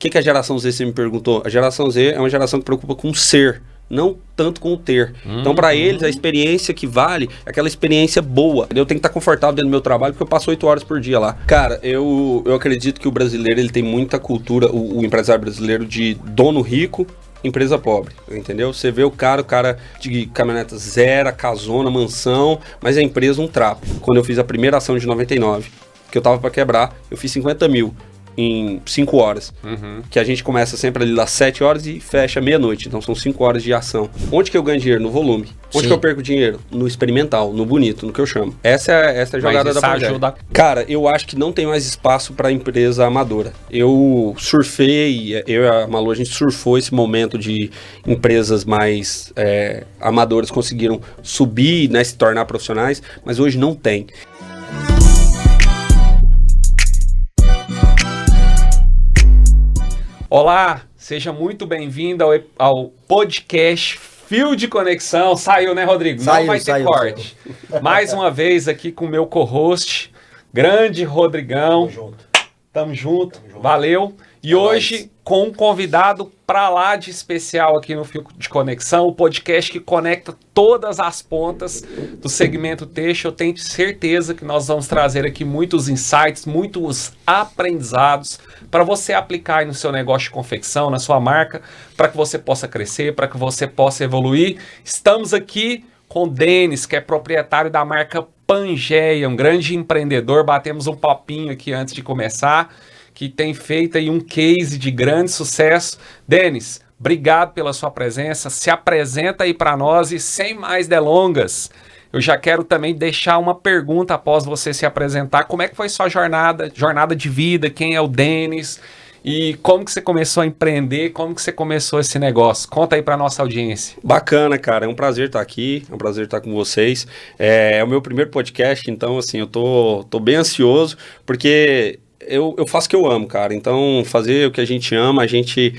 que é a geração Z, você me perguntou? A geração Z é uma geração que preocupa com o ser, não tanto com o ter. Então, para eles, a experiência que vale é aquela experiência boa. Eu tenho que estar confortável dentro do meu trabalho, porque eu passo 8 horas por dia lá. Cara, eu acredito que o brasileiro ele tem muita cultura, o empresário brasileiro, de dono rico, empresa pobre, entendeu? Você vê o cara de caminhoneta zero, casona, mansão, mas a empresa um trapo. Quando eu fiz a primeira ação de 99, que eu tava para quebrar, eu fiz 50 mil. Em 5 horas, que a gente começa sempre ali às 7 horas e fecha meia-noite, então são 5 horas de ação. Onde que eu ganho dinheiro? No volume. Onde que eu perco dinheiro? No experimental, no bonito, no que eu chamo. Essa é a jogada da Pangea. Cara, eu acho que não tem mais espaço para empresa amadora. Eu surfei, eu e a Malu, a gente surfou esse momento de empresas mais amadoras conseguiram subir, né, se tornar profissionais, mas hoje não tem. Olá, seja muito bem-vindo ao podcast Fio de Conexão. Saiu, né, Rodrigo? Não vai ter corte. Mais uma vez aqui com o meu co-host, grande Rodrigão. Tamo junto. Valeu. E hoje com um convidado pra lá de especial aqui no Fio de Conexão, o podcast que conecta todas as pontas do segmento têxtil. Eu tenho certeza que nós vamos trazer aqui muitos insights, muitos aprendizados para você aplicar aí no seu negócio de confecção, na sua marca, para que você possa crescer, para que você possa evoluir. Estamos aqui com o Denis, que é proprietário da marca Pangea, um grande empreendedor. Batemos um papinho aqui antes de começar, que tem feito aí um case de grande sucesso. Denis, obrigado pela sua presença. Se apresenta aí para nós e sem mais delongas, eu já quero também deixar uma pergunta após você se apresentar. Como é que foi sua jornada de vida? Quem é o Denis? E como que você começou a empreender? Como que você começou esse negócio? Conta aí para nossa audiência. Bacana, cara. É um prazer estar aqui. É um prazer estar com vocês. É o meu primeiro podcast, então, assim, eu tô bem ansioso, porque eu faço o que eu amo, cara. Então, fazer o que a gente ama, a gente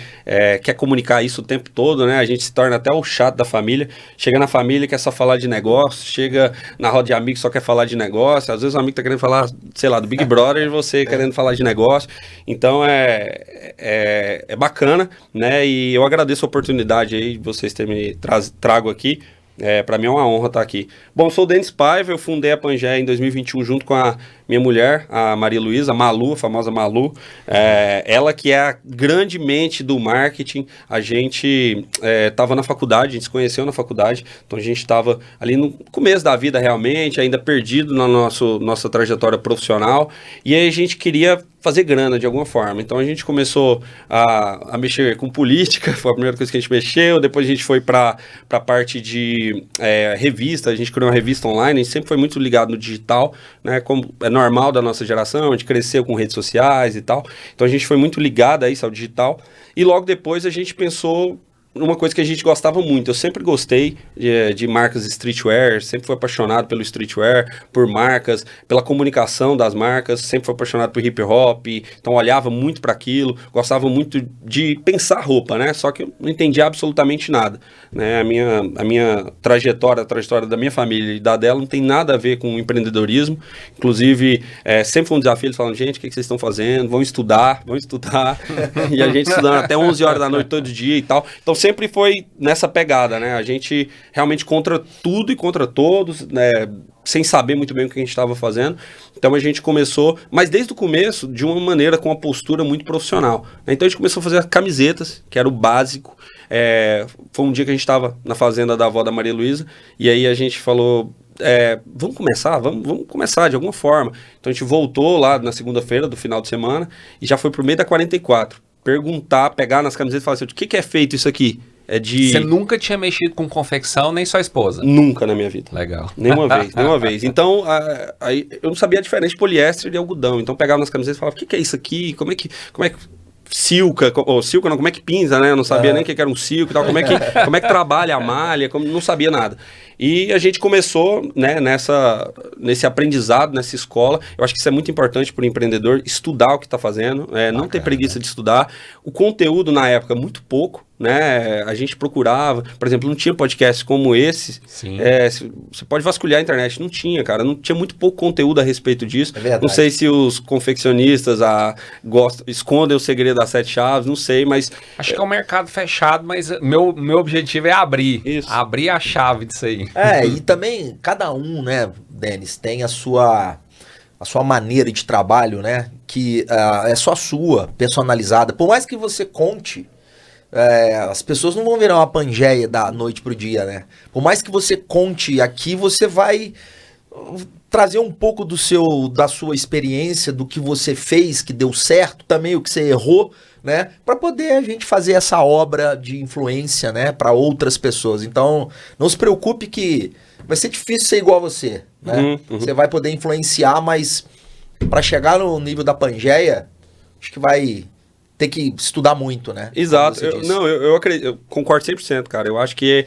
quer comunicar isso o tempo todo, né? A gente se torna até o chato da família. Chega na família, quer só falar de negócio. Chega na roda de amigos, só quer falar de negócio. Às vezes o amigo tá querendo falar, sei lá, do Big Brother e você querendo falar de negócio. Então, é bacana, né? E eu agradeço a oportunidade aí de vocês terem me trago aqui. Para mim é uma honra estar aqui. Bom, eu sou o Denis Paiva, eu fundei a Pangea em 2021 junto com a minha mulher, a Maria Luísa, a Malu, a famosa Malu. Ela que é a grande mente do marketing. A gente estava na faculdade, a gente se conheceu na faculdade, então a gente estava ali no começo da vida realmente, ainda perdido na nossa trajetória profissional, e aí a gente queria fazer grana de alguma forma. Então a gente começou a mexer com política, foi a primeira coisa que a gente mexeu. Depois a gente foi para a parte de revista, a gente criou uma revista online, a gente sempre foi muito ligado no digital, né, como é normal da nossa geração, a gente cresceu com redes sociais e tal. Então a gente foi muito ligado a isso, ao digital. E logo depois a gente pensou uma coisa que a gente gostava muito. Eu sempre gostei de marcas streetwear, sempre fui apaixonado pelo streetwear, por marcas, pela comunicação das marcas, sempre fui apaixonado por hip hop, então olhava muito para aquilo, gostava muito de pensar roupa, né? Só que eu não entendia absolutamente nada, né? A minha trajetória, a trajetória da minha família e da dela não tem nada a ver com empreendedorismo. Inclusive, sempre foi um desafio, eles falam, gente, o que vocês estão fazendo? Vão estudar. E a gente estudando até 11 horas da noite todo dia e tal. Então sempre foi nessa pegada, né? A gente realmente contra tudo e contra todos, né? Sem saber muito bem o que a gente estava fazendo. Então a gente começou, mas desde o começo, de uma maneira com uma postura muito profissional. Então a gente começou a fazer camisetas, que era o básico. Foi um dia que a gente estava na fazenda da avó da Maria Luísa, e aí a gente falou, vamos começar de alguma forma. Então a gente voltou lá na segunda-feira do final de semana, e já foi pro meio da 44. Pegar nas camisetas e falar assim, o que é feito isso aqui? Você nunca tinha mexido com confecção, nem sua esposa? Nunca na minha vida. Legal. Nenhuma vez. Então, aí eu não sabia a diferença de poliéster e de algodão. Então, pegava nas camisetas e falava, o que é isso aqui? Como é que silca, ou silca não, como é que pinza, né? Eu não sabia nem o que era um silco e tal, como é que trabalha a malha, não sabia nada. E a gente começou, né, nesse aprendizado, nessa escola. Eu acho que isso é muito importante para o empreendedor, estudar o que está fazendo, não ter preguiça de estudar. O conteúdo na época, muito pouco, né? A gente procurava, por exemplo, não tinha podcast como esse. Você pode vasculhar a internet, não tinha, cara, não tinha muito pouco conteúdo a respeito disso. Não sei se os confeccionistas escondem o segredo das 7 chaves, não sei, mas... Acho que é um mercado fechado, mas meu objetivo é abrir a chave disso aí. E também cada um, né, Denis, tem a sua maneira de trabalho, né, que é só sua, personalizada. Por mais que você conte, as pessoas não vão virar uma Pangeia da noite pro dia, né? Por mais que você conte aqui, você vai trazer um pouco da sua experiência, do que você fez, que deu certo, também o que você errou, né? Para poder a gente fazer essa obra de influência, né, para outras pessoas. Então, não se preocupe que vai ser difícil ser igual a você, né? Você vai poder influenciar, mas para chegar no nível da Pangeia, acho que vai ter que estudar muito, né? Exato. Eu acredito, eu concordo 100%, cara. Eu acho que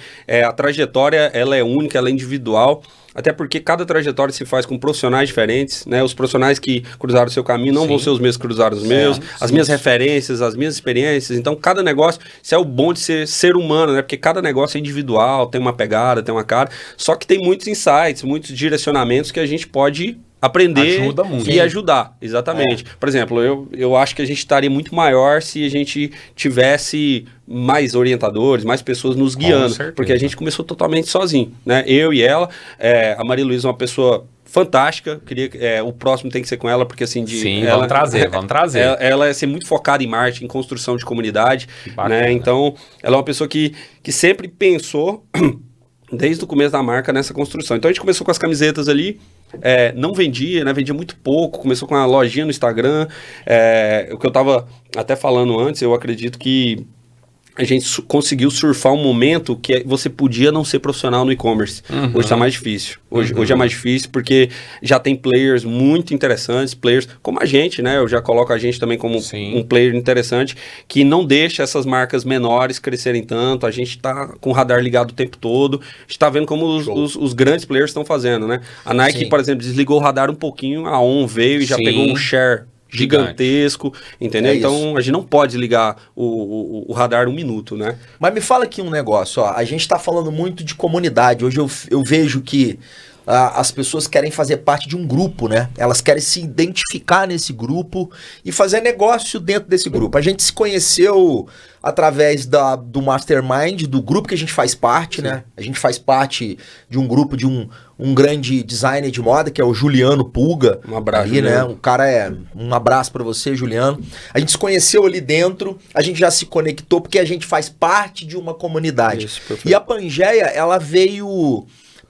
a trajetória, ela é única, ela é individual, até porque cada trajetória se faz com profissionais diferentes, né? Os profissionais que cruzaram o seu caminho não vão ser os mesmos que cruzaram os meus, as minhas referências, as minhas experiências. Então, cada negócio, isso é o bom de ser humano, né? Porque cada negócio é individual, tem uma pegada, tem uma cara, só que tem muitos insights, muitos direcionamentos que a gente pode aprender e ajudar, exatamente. Por exemplo, eu acho que a gente estaria muito maior se a gente tivesse mais orientadores, mais pessoas nos guiando, porque a gente começou totalmente sozinho, né? Eu e ela, a Maria Luísa é uma pessoa fantástica, o próximo tem que ser com ela, porque assim... Vamos trazer. Ela é muito focada em marketing, em construção de comunidade, né? Então, ela é uma pessoa que sempre pensou, desde o começo da marca, nessa construção. Então, a gente começou com as camisetas ali, não vendia, né? Vendia muito pouco, começou com uma lojinha no Instagram, o que eu estava até falando antes, eu acredito que a gente conseguiu surfar um momento que você podia não ser profissional no e-commerce. Hoje está mais difícil. Hoje é mais difícil porque já tem players muito interessantes, players como a gente, né? Eu já coloco a gente também como um player interessante, que não deixa essas marcas menores crescerem tanto. A gente está com o radar ligado o tempo todo. A gente está vendo como os grandes players estão fazendo, né? A Nike, por exemplo, desligou o radar um pouquinho, a ON veio e já pegou um share gigantesco, entendeu? Então, a gente não pode ligar o radar um minuto, né? Mas me fala aqui um negócio, ó. A gente tá falando muito de comunidade. Hoje eu vejo que as pessoas querem fazer parte de um grupo, né? Elas querem se identificar nesse grupo e fazer negócio dentro desse grupo. A gente se conheceu através do Mastermind, do grupo que a gente faz parte, né? A gente faz parte de um grupo de um grande designer de moda, que é o Juliano Pulga. Um abraço, ali, né? O cara um abraço pra você, Juliano. A gente se conheceu ali dentro, a gente já se conectou porque a gente faz parte de uma comunidade. E a Pangeia, ela veio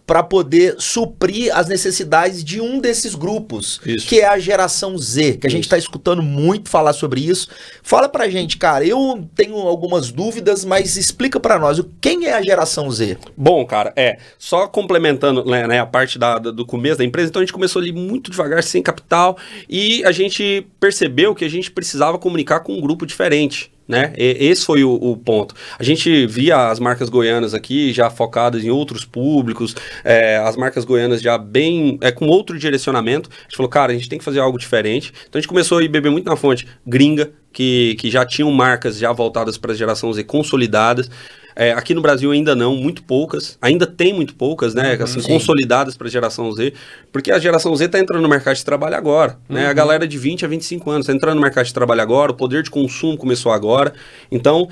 para poder suprir as necessidades de um desses grupos, que é a geração Z, que a gente está escutando muito falar sobre isso. Fala pra gente, cara, eu tenho algumas dúvidas, mas explica para nós, quem é a geração Z? Bom, cara, só complementando, né, a parte do começo da empresa, então a gente começou ali muito devagar, sem capital, e a gente percebeu que a gente precisava comunicar com um grupo diferente, né? Esse foi o ponto. A gente via as marcas goianas aqui já focadas em outros públicos, as marcas goianas já bem com outro direcionamento. A gente falou, cara, a gente tem que fazer algo diferente. Então a gente começou a ir beber muito na fonte gringa, que já tinham marcas já voltadas para a geração Z consolidadas. Aqui no Brasil ainda não, muito poucas, ainda tem muito poucas, né, assim, consolidadas para a geração Z, porque a geração Z está entrando no mercado de trabalho agora, né, a galera de 20 a 25 anos está entrando no mercado de trabalho agora, o poder de consumo começou agora, então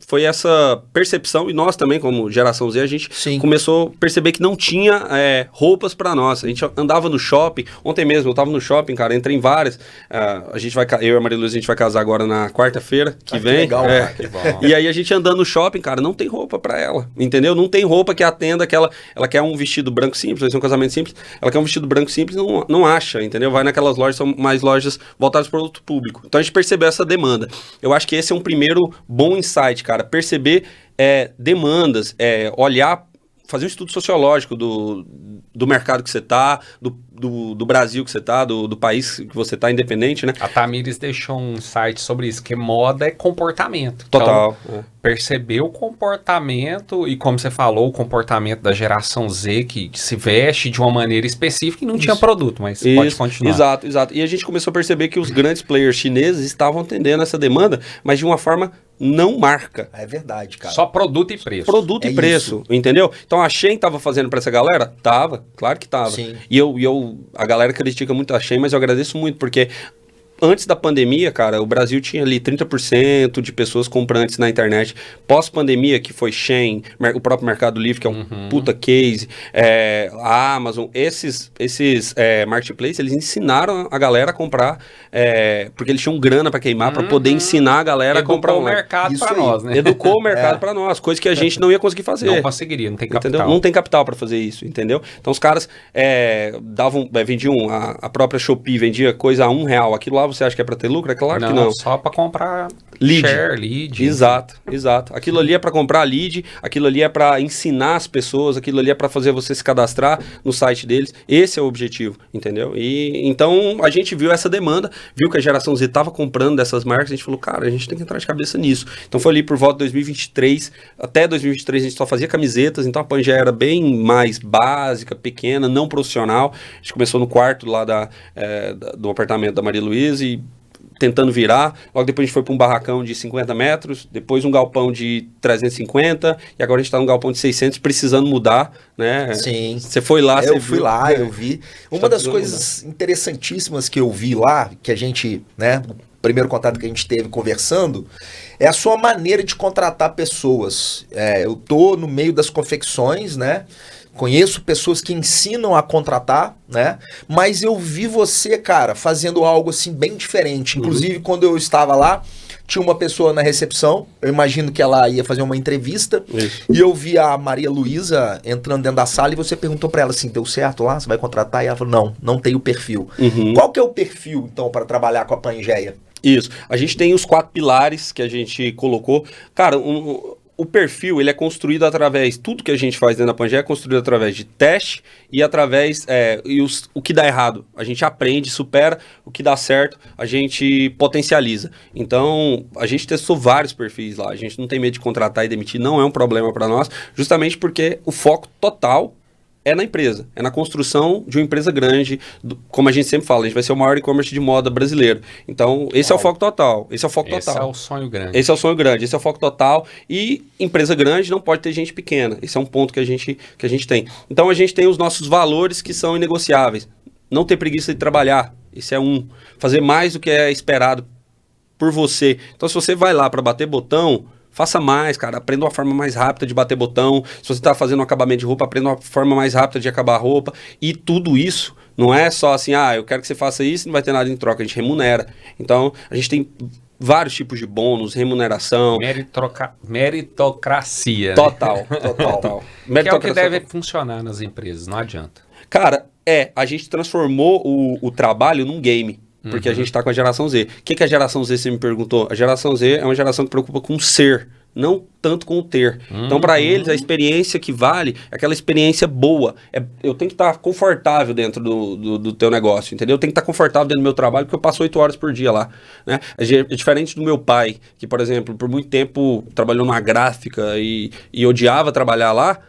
foi essa percepção, e nós também como geração Z, a gente começou a perceber que não tinha roupas para nós, a gente andava no shopping, ontem mesmo eu estava no shopping, cara, entrei em várias, eu e a Maria Luísa, a gente vai casar agora na quarta-feira que vem, legal, que bom. E aí a gente andando no shopping, cara, não tem roupa pra ela, entendeu? Não tem roupa que atenda ela quer um vestido branco simples, vai ser um casamento simples, ela quer um vestido branco simples, não acha, entendeu? Vai naquelas lojas, são mais lojas voltadas para outro público. Então a gente percebeu essa demanda. Eu acho que esse é um primeiro bom insight, cara, perceber demandas, olhar, fazer um estudo sociológico do mercado que você está, do Brasil que você está, do país que você está, independente, né? A Tamires deixou um site sobre isso, que moda é comportamento. Total. Então, perceber o comportamento e, como você falou, o comportamento da geração Z, que se veste de uma maneira específica e não tinha produto, mas pode continuar. Exato. E a gente começou a perceber que os grandes players chineses estavam atendendo essa demanda, mas de uma forma não marca. É verdade, cara. Só produto e preço. Produto e preço, entendeu? Então a Shein tava fazendo pra essa galera? Tava, claro que tava. Sim. E a galera critica muito a Shein, mas eu agradeço muito, porque antes da pandemia, cara, o Brasil tinha ali 30% de pessoas comprantes na internet. Pós-pandemia, que foi Shein, o próprio Mercado Livre, que é um puta case, a Amazon, esses marketplaces, eles ensinaram a galera a comprar, porque eles tinham grana para queimar, para poder ensinar a galera a comprar online. Educou o mercado para nós, né? Educou o mercado para nós, coisa que a gente não ia conseguir fazer. Não conseguiria, não tem capital. Entendeu? Não tem capital para fazer isso, entendeu? Então os caras vendiam, a própria Shopee vendia coisa a R$1, aquilo lá você acha que é para ter lucro? É claro que não. Só para comprar lead. Exato. Aquilo ali é para comprar lead, aquilo ali é para ensinar as pessoas, aquilo ali é para fazer você se cadastrar no site deles. Esse é o objetivo, entendeu? E então a gente viu essa demanda, viu que a geração Z estava comprando dessas marcas, a gente falou, cara, a gente tem que entrar de cabeça nisso. Então foi ali por volta de 2023, até 2023 a gente só fazia camisetas, então a Pangea era bem mais básica, pequena, não profissional. A gente começou no quarto lá do apartamento da Maria Luísa e tentando virar, logo depois a gente foi para um barracão de 50 metros, depois um galpão de 350, e agora a gente está num galpão de 600, precisando mudar, né? Sim. Você foi lá, eu fui lá, eu vi. Uma das coisas interessantíssimas que eu vi lá, que a gente, né, o primeiro contato que a gente teve conversando, é a sua maneira de contratar pessoas. Eu tô no meio das confecções, né? Conheço pessoas que ensinam a contratar, né? Mas eu vi você, cara, fazendo algo assim bem diferente. Inclusive, quando eu estava lá, tinha uma pessoa na recepção. Eu imagino que ela ia fazer uma entrevista. Isso. E eu vi a Maria Luísa entrando dentro da sala e você perguntou para ela assim, deu certo lá? Você vai contratar? E ela falou, não tem o perfil. Qual que é o perfil, então, para trabalhar com a Pangea? Isso. A gente tem os 4 pilares que a gente colocou. Cara, o perfil, ele é construído através, tudo que a gente faz dentro da Pangea é construído através de teste e através, o que dá errado. A gente aprende, supera, o que dá certo, a gente potencializa. Então, a gente testou vários perfis lá, a gente não tem medo de contratar e demitir, não é um problema para nós, justamente porque o foco total é na empresa, é na construção de uma empresa grande, como a gente sempre fala, a gente vai ser o maior e-commerce de moda brasileiro. Então, esse é o foco total. Esse é o sonho grande. Esse é o sonho grande, esse é o foco total. E empresa grande não pode ter gente pequena. Esse é um ponto que a gente tem. Então, a gente tem os nossos valores que são inegociáveis. Não ter preguiça de trabalhar. Esse é um. Fazer mais do que é esperado por você. Então, se você vai lá para bater botão, faça mais, cara. Aprenda uma forma mais rápida de bater botão. Se você está fazendo um acabamento de roupa, aprenda uma forma mais rápida de acabar a roupa. E tudo isso não é só assim, eu quero que você faça isso e não vai ter nada em troca. A gente remunera. Então, a gente tem vários tipos de bônus, remuneração. Meritocracia. Total. Que é o que deve funcionar nas empresas, não adianta. Cara, a gente transformou o trabalho num game. Porque a gente está com a geração Z. O que é a geração Z, você me perguntou? A geração Z é uma geração que preocupa com o ser, não tanto com o ter. Então, para eles, a experiência que vale é aquela experiência boa. Eu tenho que estar confortável dentro do teu negócio, entendeu? Eu tenho que estar confortável dentro do meu trabalho, porque eu passo 8 horas por dia lá. Né? É diferente do meu pai, que, por exemplo, por muito tempo trabalhou numa gráfica e odiava trabalhar lá,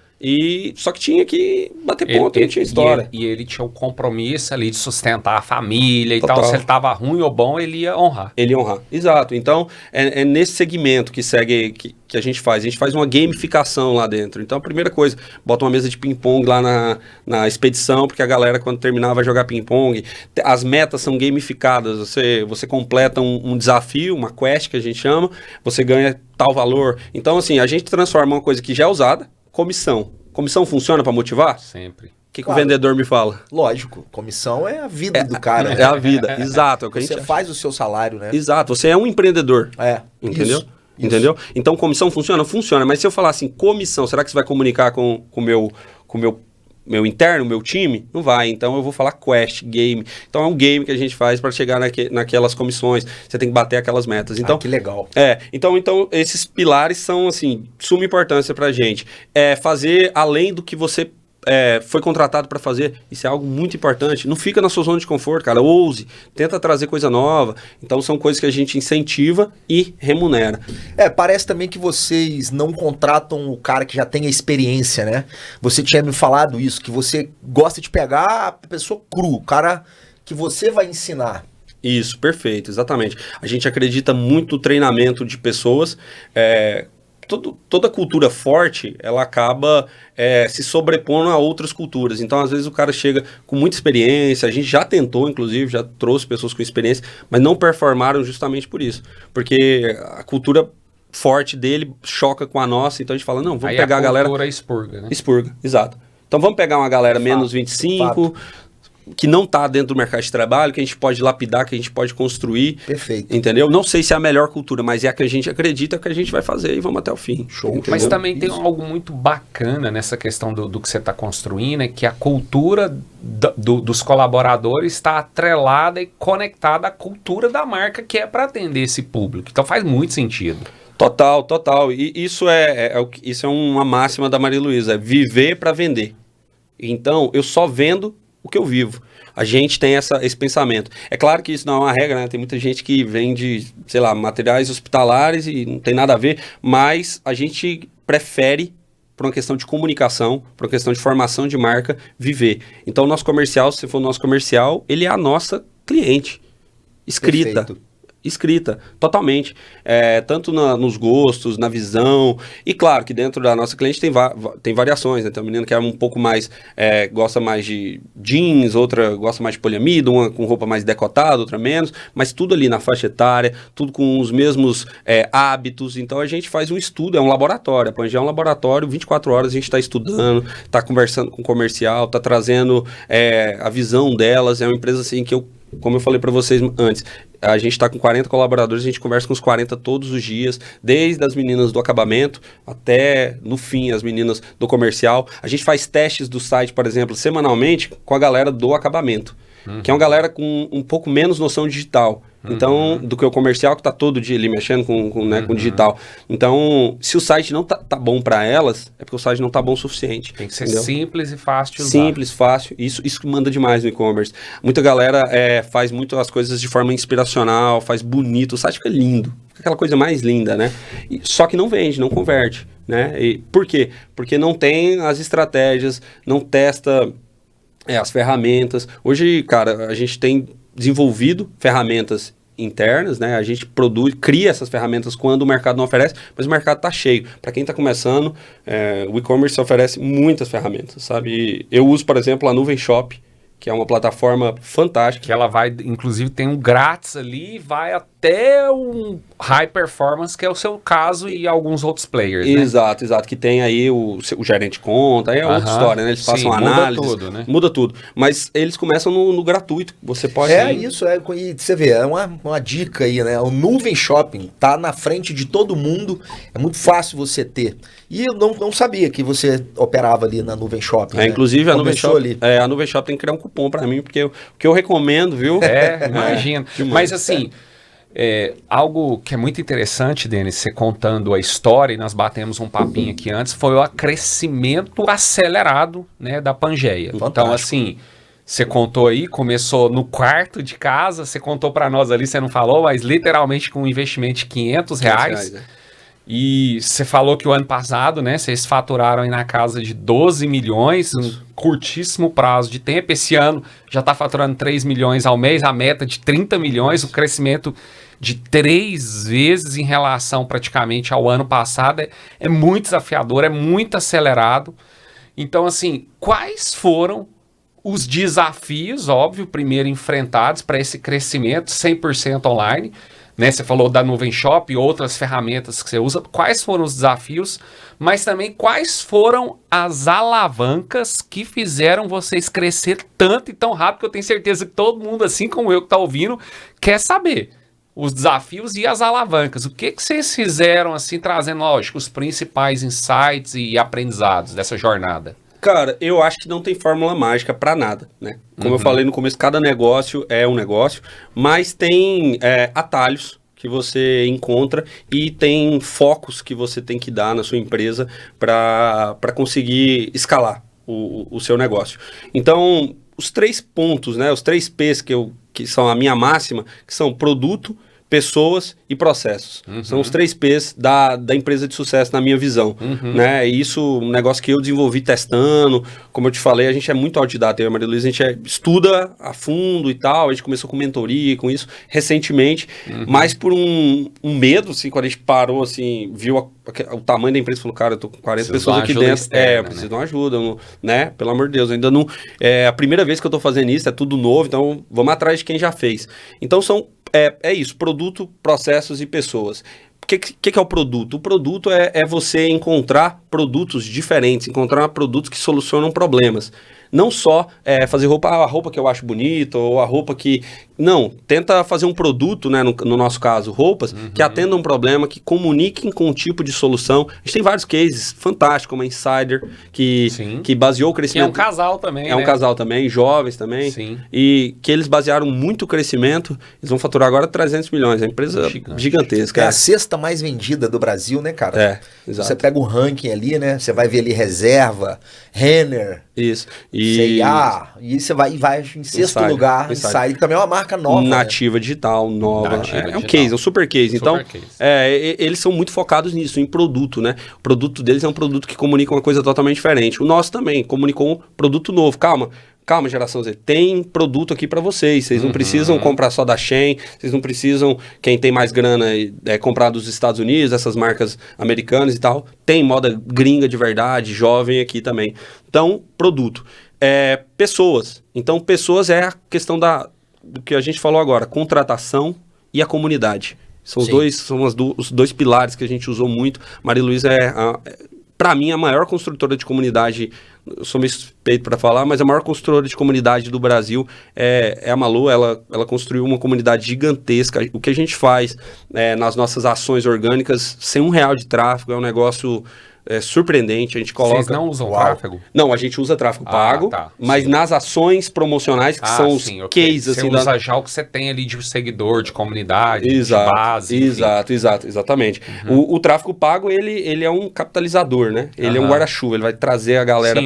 só que tinha que bater ponto, não tinha história. E ele tinha o compromisso ali de sustentar a família e tal. Se ele estava ruim ou bom, ele ia honrar. Ele ia honrar, exato. Então, é nesse segmento que segue, que a gente faz. A gente faz uma gamificação lá dentro. Então, a primeira coisa, bota uma mesa de ping-pong lá na expedição, porque a galera, quando terminar, vai jogar ping-pong. As metas são gamificadas. Você completa um desafio, uma quest, que a gente chama, você ganha tal valor. Então, assim, a gente transforma uma coisa que já é usada. Comissão. Comissão funciona para motivar? Sempre. O que o vendedor me fala? Lógico, comissão é a vida do cara. É a vida, exato. É o que você faz o seu salário, né? Exato, você é um empreendedor. Entendeu? Isso. Entendeu? Então, comissão funciona? Funciona. Mas se eu falar assim, comissão, será que você vai comunicar com o meu interno, meu time? Não vai. Então, eu vou falar quest, game. Então, é um game que a gente faz para chegar naquelas comissões. Você tem que bater aquelas metas. Então, que legal. Então, esses pilares são, assim, de suma importância para a gente. Fazer além do que você foi contratado para fazer. Isso é algo muito importante. Não fica na sua zona de conforto, cara. Ouse, tenta trazer coisa nova. Então, são coisas que a gente incentiva e remunera. Parece também que vocês não contratam o cara que já tem a experiência, né? Você tinha me falado isso, que você gosta de pegar a pessoa cru, o cara que você vai ensinar. Isso, perfeito, exatamente. A gente acredita muito no treinamento de pessoas. Toda cultura forte, ela acaba se sobrepondo a outras culturas. Então, às vezes, o cara chega com muita experiência, a gente já tentou, inclusive, já trouxe pessoas com experiência, mas não performaram justamente por isso. Porque a cultura forte dele choca com a nossa, então a gente fala, não, vamos pegar a galera... a cultura expurga, né? Expurga, exato. Então, vamos pegar uma galera menos 25... que não está dentro do mercado de trabalho, que a gente pode lapidar, que a gente pode construir. Perfeito. Entendeu? Não sei se é a melhor cultura, mas é a que a gente acredita que a gente vai fazer e vamos até o fim. Show. Entendeu? Mas também tem algo muito bacana nessa questão do que você está construindo, é que a cultura dos colaboradores está atrelada e conectada à cultura da marca, que é para atender esse público. Então faz muito sentido. Total, total. E isso isso é uma máxima da Maria Luísa, é viver para vender. Então, eu só vendo o que eu vivo. A gente tem esse pensamento. É claro que isso não é uma regra, né? Tem muita gente que vende, sei lá, materiais hospitalares e não tem nada a ver, mas a gente prefere, por uma questão de comunicação, por uma questão de formação de marca, viver. Então, o nosso comercial, se for o nosso comercial, ele é a nossa cliente. Escrita. Perfeito. Escrita, totalmente. Tanto nos gostos, na visão. E claro que dentro da nossa cliente tem variações, né? Tem uma menina que é um pouco mais, gosta mais de jeans, outra gosta mais de poliamida, uma com roupa mais decotada, outra menos, mas tudo ali na faixa etária, tudo com os mesmos hábitos. Então a gente faz um estudo, é um laboratório. A Pangea é um laboratório, 24 horas a gente está estudando, está conversando com o comercial, está trazendo a visão delas. É uma empresa assim que como eu falei para vocês antes, a gente está com 40 colaboradores, a gente conversa com os 40 todos os dias, desde as meninas do acabamento até, no fim, as meninas do comercial. A gente faz testes do site, por exemplo, semanalmente com a galera do acabamento, que é uma galera com um pouco menos noção digital. Então, do que o comercial que está todo dia ali mexendo com digital. Então, se o site não tá bom para elas, é porque o site não está bom o suficiente. Tem que ser simples e fácil de usar. Simples, fácil. Isso que manda demais no e-commerce. Muita galera faz muito as coisas de forma inspiracional, faz bonito. O site fica lindo. Fica aquela coisa mais linda, né? Só que não vende, não converte, né? E por quê? Porque não tem as estratégias, não testa as ferramentas. Hoje, cara, a gente tem desenvolvido ferramentas internas, né? A gente cria essas ferramentas quando o mercado não oferece, mas o mercado está cheio. Para quem está começando, o e-commerce oferece muitas ferramentas, sabe? Eu uso, por exemplo, a Nuvem Shop, que é uma plataforma fantástica. Que ela vai, inclusive, tem um grátis ali, vai até um high performance, que é o seu caso e alguns outros players, né? Exato, que tem aí o gerente de conta, aí é outra história, né? Eles passam análise. Muda tudo, né? Muda tudo. Mas eles começam no gratuito, você pode... Isso, e você vê, é uma dica aí, né? O Nuvem Shopping tá na frente de todo mundo, é muito fácil você ter. E eu não sabia que você operava ali na Nuvem Shopping, né? Inclusive, a Nuvem Shopping tem que criar um cupom para mim, porque o que eu recomendo, viu? Imagina. Mas assim... algo que é muito interessante, Denis, você contando a história, e nós batemos um papinho aqui antes, foi o crescimento acelerado, né, da Pangea. Fantástico. Então, assim, você contou aí, começou no quarto de casa, você contou para nós ali, você não falou, mas literalmente com um investimento de R$500. E você falou que o ano passado, né, vocês faturaram aí na casa de 12 milhões, um curtíssimo prazo de tempo. Esse ano já está faturando 3 milhões ao mês, a meta de 30 milhões, o crescimento de 3 vezes em relação praticamente ao ano passado. É muito desafiador, é muito acelerado. Então, assim, quais foram os desafios, óbvio, primeiro enfrentados para esse crescimento 100% online? Né, você falou da Nuvem Shop e outras ferramentas que você usa. Quais foram os desafios, mas também quais foram as alavancas que fizeram vocês crescer tanto e tão rápido, que eu tenho certeza que todo mundo, assim como eu que está ouvindo, quer saber os desafios e as alavancas. O que vocês fizeram, assim, trazendo, lógico, os principais insights e aprendizados dessa jornada? Cara, eu acho que não tem fórmula mágica para nada, né? Como eu falei no começo, cada negócio é um negócio, mas tem atalhos que você encontra e tem focos que você tem que dar na sua empresa para conseguir escalar o seu negócio. Então, os 3 pontos, né? Os 3 P's que são a minha máxima, que são produto, pessoas e processos. São os 3 P's da empresa de sucesso, na minha visão. Né? E isso, um negócio que eu desenvolvi testando. Como eu te falei, a gente é muito autodidata. Eu e a Maria Luísa, a gente estuda a fundo e tal. A gente começou com mentoria, com isso, recentemente. Mas por um medo, assim, quando a gente parou, assim, viu o tamanho da empresa, falou, cara, eu tô com 40 pessoas aqui dentro. Externa, eu preciso de uma ajuda, né? Pelo amor de Deus, ainda não... É a primeira vez que eu tô fazendo isso, é tudo novo, então vamos atrás de quem já fez. Então é isso, produto, processos e pessoas. O que é o produto? O produto é você encontrar produtos diferentes, encontrar produtos que solucionam problemas. Não só fazer a roupa que eu acho bonita, ou a roupa que... Não, tenta fazer um produto, né, no nosso caso, roupas, que atendam um problema, que comuniquem com um tipo de solução. A gente tem vários cases fantásticos, como a Insider, que baseou o crescimento... E é um casal também, É um casal também, jovens também. Sim. E que eles basearam muito o crescimento. Eles vão faturar agora 300 milhões. É uma empresa gigantesca. É a 6ª mais vendida do Brasil, né, cara? Exato. Você pega o ranking ali, né? Você vai ver ali Reserva, Renner... Isso. C&A, e você vai em 6º lugar, Insider, que também é uma marca nova. Nativa digital, nova. É um case, é um super case. Então, eles são muito focados nisso, em produto, né? O produto deles é um produto que comunica uma coisa totalmente diferente. O nosso também comunicou um produto novo. Calma, geração Z, tem produto aqui para vocês. Vocês não precisam comprar só da Shein, vocês não precisam, quem tem mais grana, comprar dos Estados Unidos, essas marcas americanas e tal. Tem moda gringa de verdade, jovem aqui também. Então, produto. Pessoas. Então, pessoas é a questão do que a gente falou agora, contratação e a comunidade. São os dois pilares que a gente usou muito. Maria Luísa para mim, a maior construtora de comunidade, eu sou meio suspeito para falar, mas a maior construtora de comunidade do Brasil é a Malu. Ela construiu uma comunidade gigantesca. O que a gente faz nas nossas ações orgânicas, sem R$1 de tráfego, é um negócio... surpreendente, a gente coloca... Vocês não usam tráfego? Não, a gente usa tráfego pago, mas nas ações promocionais, que são os cases... Você assim, usa já o que você tem ali de seguidor, de comunidade, de base... Exatamente. O tráfego pago, ele é um catalisador, né? Ele é um guarda-chuva, ele vai trazer a galera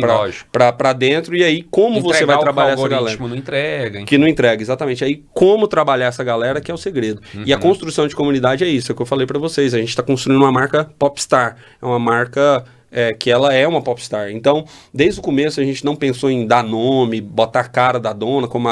para dentro, e aí como você vai trabalhar essa galera? O não entrega. Enfim. Que não entrega, exatamente. Aí como trabalhar essa galera que é o segredo. E a construção de comunidade é isso, é o que eu falei para vocês. A gente está construindo uma marca popstar, é uma marca... que ela é uma popstar. Então, desde o começo a gente não pensou em dar nome, botar a cara da dona, como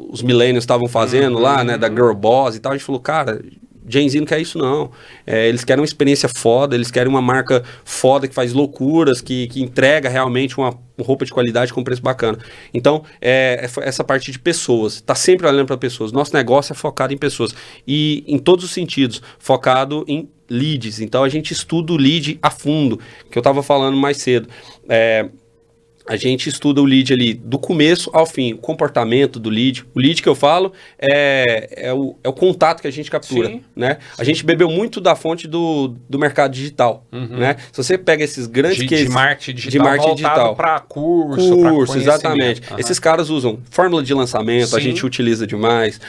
os millennials estavam fazendo lá, né, da Girl Boss e tal. A gente falou, cara, Gen Z não quer isso não. Eles querem uma experiência foda, eles querem uma marca foda que faz loucuras, que entrega realmente uma roupa de qualidade com preço bacana. Então, essa parte de pessoas, tá sempre olhando para pessoas. Nosso negócio é focado em pessoas. E em todos os sentidos, focado em leads. Então, a gente estuda o lead a fundo, que eu estava falando mais cedo. A gente estuda o lead ali do começo ao fim, o comportamento do lead. O lead que eu falo é o contato que a gente captura, né? A gente bebeu muito da fonte do mercado digital, né? Se você pega esses grandes cases... De marketing digital para curso, exatamente. Esses caras usam fórmula de lançamento, a gente utiliza demais.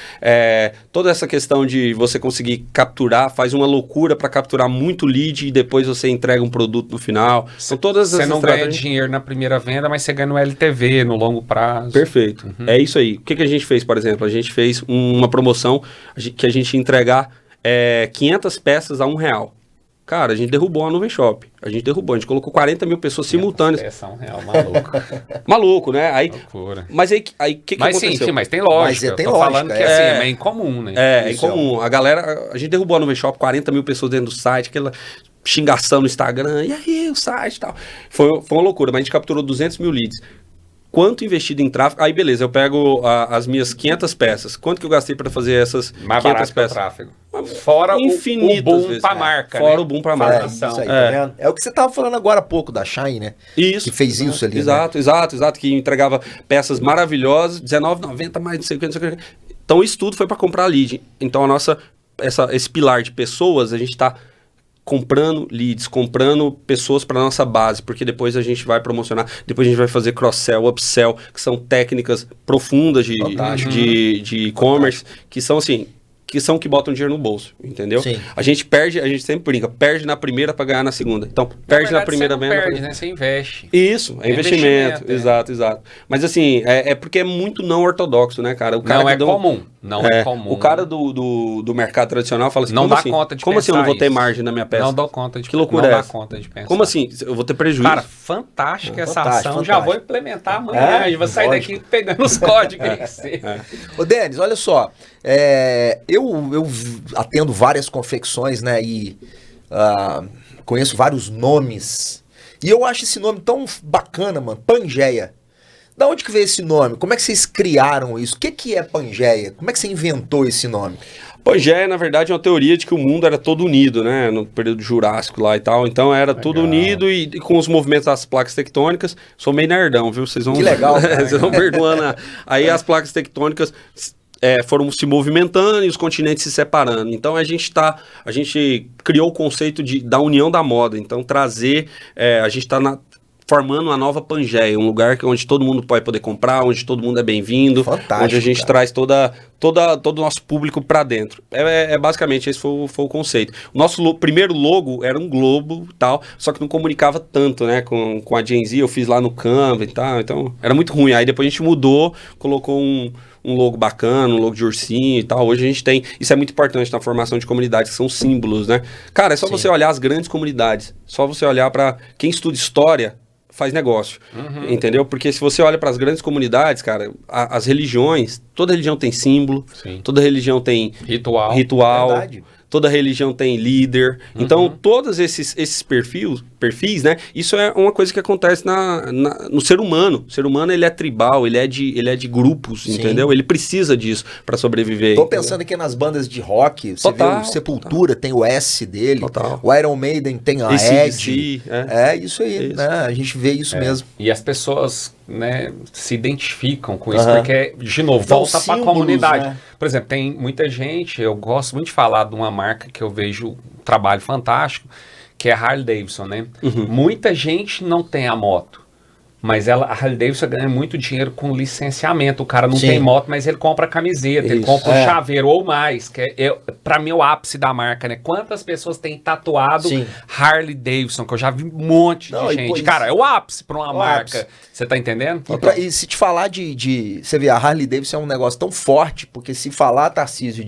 Toda essa questão de você conseguir capturar, faz uma loucura para capturar muito lead e depois você entrega um produto no final. São todas essas Você não ganha dinheiro na primeira venda, mas você ganha no LTV, no longo prazo. Perfeito. É isso aí. O que a gente fez, por exemplo? A gente fez uma promoção que a gente ia entregar 500 peças a R$1. Cara, a gente derrubou a Nuvem Shop. A gente colocou 40 mil pessoas simultâneas. Peça R$1, maluco. Maluco, né? Loucura. Mas aí o que aconteceu? Mas tem lógica. Tem lógica. Falando que assim, é incomum, né? É incomum. A gente derrubou a Nuvem Shop, 40 mil pessoas dentro do site, aquela xingação no Instagram, e aí o site e tal. Foi uma loucura, mas a gente capturou 200 mil leads. Quanto investido em tráfego? Aí beleza, eu pego as minhas 500 peças. Quanto que eu gastei para fazer essas mais 500 peças? Tráfego. Fora o boom para marca, fora né? o boom para marca. Isso aí, tá vendo? É o que você tava falando agora há pouco da Shein, né? Isso. Que fez isso ali, Exato, que entregava peças maravilhosas, R$19,90, mais não sei o que. Então isso tudo foi para comprar lead. Então esse pilar de pessoas, a gente está comprando leads, comprando pessoas para nossa base, porque depois a gente vai promocionar, depois a gente vai fazer cross-sell, upsell, que são técnicas profundas de e-commerce, que são assim, que são que botam dinheiro no bolso, entendeu? Sim. A gente sempre brinca, perde na primeira para ganhar na segunda. Então, perde na primeira venda. Você não perde, né? Você investe. Isso, é investimento. Exato. Mas assim, é porque é muito não ortodoxo, né, cara? O cara não é comum. Não é comum. O cara do mercado tradicional fala assim, não como dá assim? conta de Como assim eu não vou ter isso? margem na minha peça? Não dou conta de Que loucura é Não essa? dá conta de pensar. Como assim? Eu vou ter prejuízo? Cara, fantástica essa ação. Já vou implementar amanhã. É, vou sair daqui pegando os códigos. Ô, Denis, olha só. Eu atendo várias confecções, né? E conheço vários nomes. E eu acho esse nome tão bacana, mano. Pangeia. Da onde que veio esse nome? Como é que vocês criaram isso? O que é Pangeia? Como é que você inventou esse nome? Pangeia, na verdade, é uma teoria de que o mundo era todo unido, né? No período Jurássico lá e tal. Então era tudo unido e com os movimentos das placas tectônicas. Sou meio nerdão, viu? Vocês vão... Que legal. Vocês vão perdoando. Aí as placas tectônicas foram se movimentando e os continentes se separando. Então a gente criou o conceito da união da moda. Então a gente está formando uma nova Pangeia, um lugar onde todo mundo pode poder comprar, onde todo mundo é bem-vindo, onde a gente traz todo o nosso público para dentro. Basicamente, esse foi o conceito. O nosso primeiro logo era um globo e tal, só que não comunicava tanto, né, com a Gen Z. Eu fiz lá no Canva e tal, então era muito ruim. Aí depois a gente mudou, colocou um logo bacana, um logo de ursinho e tal. Hoje a gente tem... Isso é muito importante na formação de comunidades, que são símbolos, né? Cara, é só você olhar as grandes comunidades, só você olhar para quem estuda história, faz negócio, entendeu? Porque se você olha para as grandes comunidades, cara, as religiões, toda religião tem símbolo, toda religião tem ritual, toda religião tem líder. Então, todos esses perfis, né? Isso é uma coisa que acontece no ser humano. O ser humano, ele é tribal, ele é de grupos, entendeu? Ele precisa disso para sobreviver. Tô pensando aqui nas bandas de rock, você vê o Sepultura, tem o S dele, o Iron Maiden tem a Ed. É isso aí, né? A gente vê isso mesmo. E as pessoas, né, se identificam com isso, porque, de novo, volta para a comunidade. Né? Por exemplo, tem muita gente, eu gosto muito de falar de uma marca que eu vejo um trabalho fantástico, que é a Harley Davidson, né? Muita gente não tem a moto, mas a Harley Davidson ganha muito dinheiro com licenciamento. O cara não tem moto, mas ele compra camiseta, ele compra um chaveiro ou mais, que pra mim é o ápice da marca, né? Quantas pessoas têm tatuado Harley Davidson, que eu já vi um monte de gente. Cara, é o ápice pra uma marca. Você tá entendendo? E se te falar você vê, a Harley Davidson é um negócio tão forte, porque se falar, Tarcísio,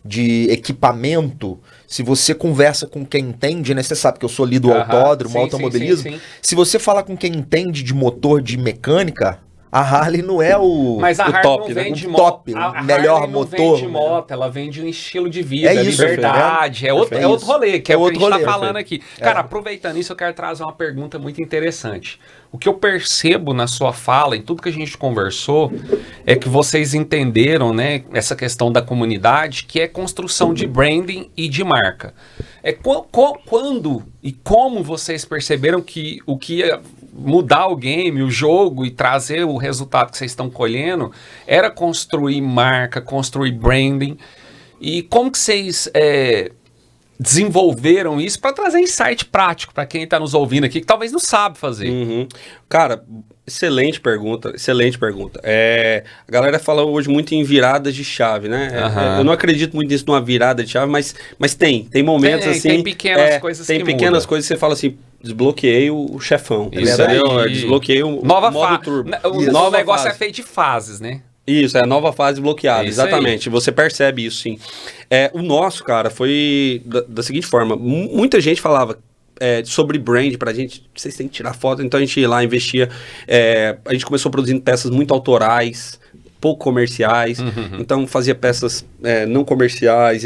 de equipamento, se você conversa com quem entende, né? Você sabe que eu sou ali do autódromo, automobilismo. Se você falar com quem entende de motor, de mecânica, a Harley não é Mas a Harley top, não vende o top, a melhor Harley motor. Não vende moto, ela vende um estilo de vida, isso, liberdade. É outro rolê, que é o que a gente tá falando aqui. Cara, aproveitando isso, eu quero trazer uma pergunta muito interessante. O que eu percebo na sua fala, em tudo que a gente conversou, é que vocês entenderam, né, essa questão da comunidade, que é construção de branding e de marca. Quando e como vocês perceberam que o que ia mudar o game, o jogo e trazer o resultado que vocês estão colhendo era construir marca, construir branding? E como que vocês desenvolveram isso para trazer insight prático para quem está nos ouvindo aqui, que talvez não sabe fazer? Cara, excelente pergunta. A galera fala hoje muito em viradas de chave, né? Eu não acredito muito nisso, numa virada de chave, mas tem momentos assim... Tem pequenas coisas que pequenas coisas que você fala assim, desbloqueei o chefão. Isso aí. Desbloqueei o modo turbo. O negócio é feito de fases, né? Isso, é a nova fase bloqueada, exatamente. Aí. Você percebe isso, sim. O nosso, cara, foi da seguinte forma. Muita gente falava sobre brand pra gente, vocês têm que tirar foto, então a gente ia lá, investia. A gente começou produzindo peças muito autorais, pouco comerciais, então fazia peças não comerciais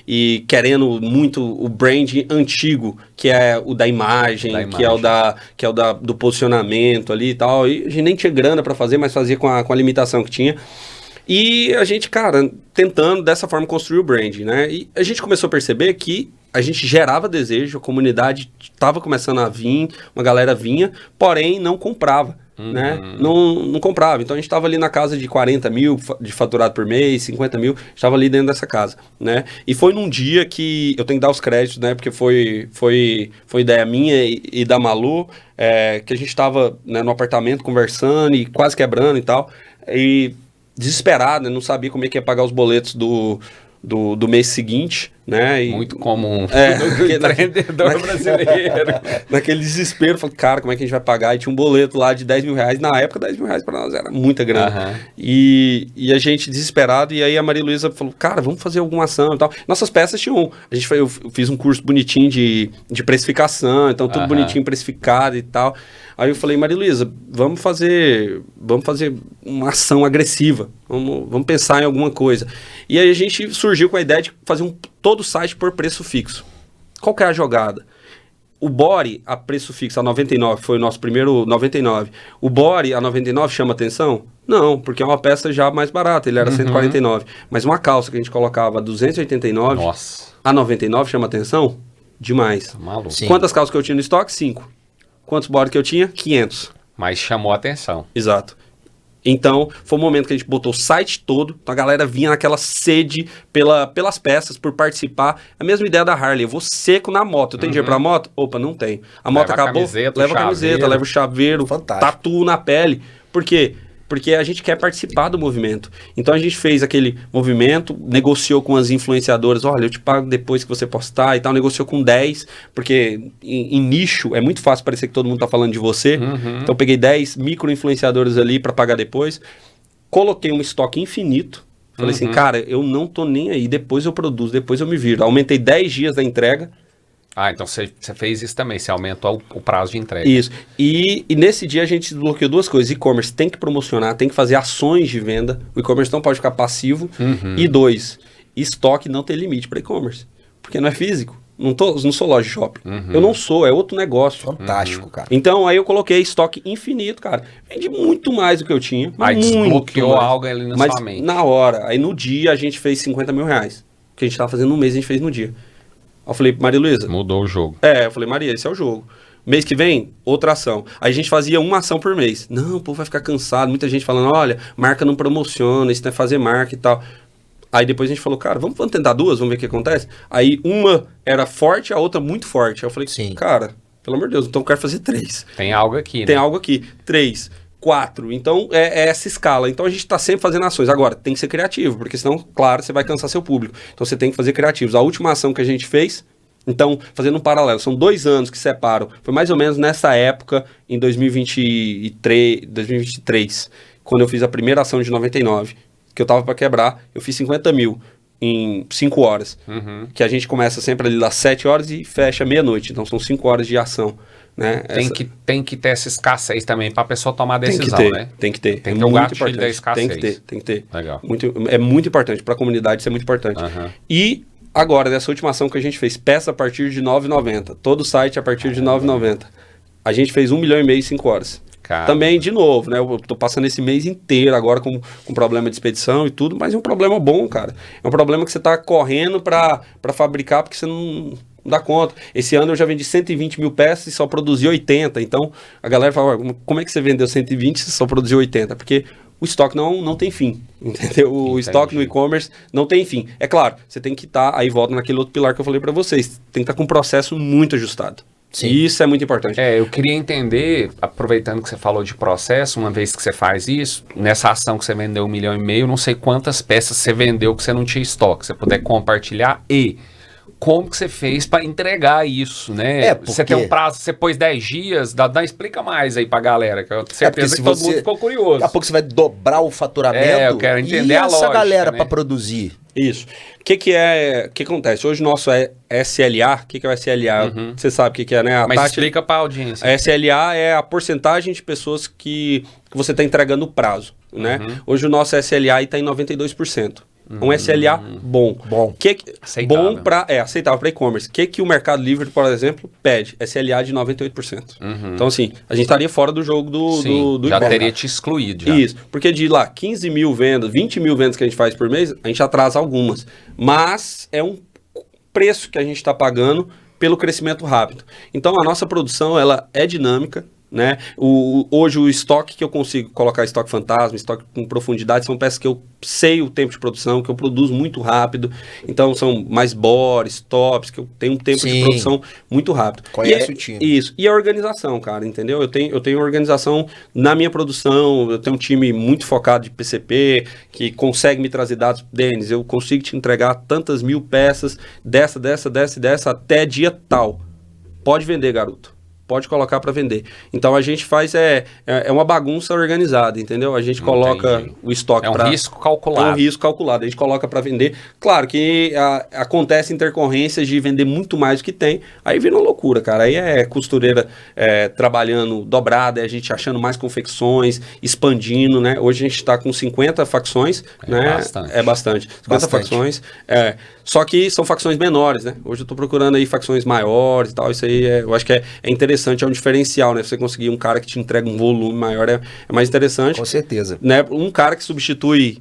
e querendo muito o brand antigo, que é o da imagem, que é o do posicionamento ali e tal, e a gente nem tinha grana para fazer, mas fazia com a limitação que tinha. E a gente, cara, tentando dessa forma construir o brand, né? E a gente começou a perceber que a gente gerava desejo, a comunidade estava começando a vir, uma galera vinha, porém não comprava. Né? Não comprava, então a gente estava ali na casa de 40 mil de faturado por mês, 50 mil, estava ali dentro dessa casa, né? E foi num dia que eu tenho que dar os créditos, né? Porque foi ideia minha e da Malu, que a gente estava, né, no apartamento conversando e quase quebrando e tal, e desesperado, né? Não sabia como é que ia pagar os boletos do mês seguinte, né? Muito comum do empreendedor brasileiro. Naquele desespero, falei, cara, como é que a gente vai pagar? E tinha um boleto lá de 10 mil reais. Na época, 10 mil reais para nós era muita grana. E a gente desesperado, e aí a Maria Luísa falou, cara, vamos fazer alguma ação e tal. Nossas peças tinham... Eu fiz um curso bonitinho de precificação, então tudo bonitinho, precificado e tal. Aí eu falei, Maria Luísa, vamos fazer uma ação agressiva, vamos pensar em alguma coisa. E aí a gente surgiu com a ideia de fazer todo o site por preço fixo. Qual que é a jogada? O Body a preço fixo, a 99, foi o nosso primeiro 99. O Body a 99 chama atenção? Não, porque é uma peça já mais barata, ele era 149. Mas uma calça que a gente colocava a 289, a 99 chama atenção? Demais. Maluco. Quantas calças que eu tinha no estoque? 5. Quantos Body que eu tinha? 500. Mas chamou a atenção. Exato. Então, foi um momento que a gente botou o site todo, então a galera vinha naquela sede pelas peças, por participar. A mesma ideia da Harley, eu vou seco na moto. Eu tenho dinheiro pra moto? Opa, não tenho. A moto acabou, leva a camiseta, leva o chaveiro, tatu na pele. Por quê? Porque a gente quer participar do movimento. Então a gente fez aquele movimento, negociou com as influenciadoras, olha, eu te pago depois que você postar e tal, negociou com 10, porque em nicho é muito fácil parecer que todo mundo tá falando de você. Então eu peguei 10 micro-influenciadores ali para pagar depois, coloquei um estoque infinito, falei assim, cara, eu não tô nem aí, depois eu produzo, depois eu me viro. Aumentei 10 dias da entrega. Então você fez isso também, você aumentou o prazo de entrega. Isso. E nesse dia a gente desbloqueou duas coisas. E-commerce tem que promocionar, tem que fazer ações de venda. O e-commerce não pode ficar passivo. E 2, estoque não tem limite para e-commerce. Porque não é físico. Não sou loja de shopping. Eu não sou, é outro negócio. Fantástico, cara. Então aí eu coloquei estoque infinito, cara. Vendi muito mais do que eu tinha. Aí desbloqueou algo ali na sua mente. Na hora. Aí no dia a gente fez 50 mil reais. O que a gente tava fazendo no mês, a gente fez no dia. Eu falei, Maria Luísa... Mudou o jogo. Eu falei, Maria, esse é o jogo. Mês que vem, outra ação. Aí a gente fazia uma ação por mês. Não, o povo vai ficar cansado. Muita gente falando, olha, marca não promociona, isso não é fazer marca e tal. Aí depois a gente falou, cara, vamos tentar duas, vamos ver o que acontece? Aí uma era forte, a outra muito forte. Aí eu falei, cara, pelo amor de Deus, então eu quero fazer 3. Tem algo aqui, né? Tem algo aqui. 3, 4. Então, é essa escala. Então, a gente está sempre fazendo ações. Agora, tem que ser criativo, porque senão, claro, você vai cansar seu público. Então, você tem que fazer criativos. A última ação que a gente fez, então, fazendo um paralelo, são 2 anos que separam. Foi mais ou menos nessa época, em 2023, quando eu fiz a primeira ação de 99, que eu tava para quebrar, eu fiz 50 mil em 5 horas. Que a gente começa sempre ali das 7 horas e fecha meia-noite. Então, são 5 horas de ação. Né? Tem que ter essa escassez também para a pessoa tomar a decisão, né? Tem que ter. Tem que ter um gatilho da escassez. Tem que ter. Legal. É muito importante. Para a comunidade isso é muito importante. E agora, dessa última ação que a gente fez, peça a partir de R$ 9,90. Todo site a partir de R$ 9,90. A gente fez 1,5 milhão em 5 horas. Caramba. Também, de novo, né? Eu tô passando esse mês inteiro agora com problema de expedição e tudo, mas é um problema bom, cara. É um problema que você tá correndo para fabricar porque você não dá conta. Esse ano eu já vendi 120 mil peças e só produzi 80. Então, a galera fala, como é que você vendeu 120 e só produziu 80? Porque o estoque não tem fim, entendeu? O estoque no e-commerce não tem fim. É claro, você tem que estar, aí volta naquele outro pilar que eu falei para vocês, tem que estar com um processo muito ajustado. Sim. Isso é muito importante. Eu queria entender, aproveitando que você falou de processo, uma vez que você faz isso, nessa ação que você vendeu 1,5 milhão, não sei quantas peças você vendeu que você não tinha estoque, se você puder compartilhar, e como que você fez para entregar isso, né? Porque... Você tem um prazo, você pôs 10 dias, explica mais aí pra galera, que eu tenho certeza que todo mundo ficou curioso. Daqui a pouco você vai dobrar o faturamento. Eu quero entender a lógica, essa galera, né, para né? produzir. Isso. O que acontece? Hoje o nosso é SLA. O que é o SLA? Você sabe o que é, né? Mas explica para a audiência. A SLA é a porcentagem de pessoas que você está entregando o prazo, né? Hoje o nosso SLA está em 92%. Um SLA bom. Aceitável. Bom aceitável para e-commerce. O que o Mercado Livre, por exemplo, pede? SLA de 98%. Então, assim, a gente estaria fora do jogo do já e-commerce. Teria te excluído. Já. Isso, porque de lá 15 mil vendas, 20 mil vendas que a gente faz por mês, a gente atrasa algumas. Mas é um preço que a gente está pagando pelo crescimento rápido. Então, a nossa produção ela é dinâmica. né? Hoje o estoque que eu consigo colocar, estoque fantasma, estoque com profundidade, são peças que eu sei o tempo de produção, que eu produzo muito rápido, então são mais bores, tops, que eu tenho um tempo de produção muito rápido. Conhece o time. Isso, e a organização, cara, entendeu? Eu tenho organização na minha produção, eu tenho um time muito focado de PCP, que consegue me trazer dados. Denis, eu consigo te entregar tantas mil peças, dessa, até dia tal. Pode vender, garoto. Pode colocar para vender. Então a gente faz uma bagunça organizada, entendeu? A gente coloca o estoque para... É um risco calculado. É um risco calculado. A gente coloca para vender. Claro que acontece intercorrências de vender muito mais do que tem. Aí vira uma loucura, cara. Aí é costureira trabalhando dobrada, é a gente achando mais confecções, expandindo, né? Hoje a gente está com 50 facções, né? Bastante. É bastante. 50 facções. Só que são facções menores, né? Hoje eu tô procurando aí facções maiores e tal. Isso aí eu acho que é interessante, é um diferencial, né? Você conseguir um cara que te entrega um volume maior é mais interessante. Com certeza. Né? Um cara que substitui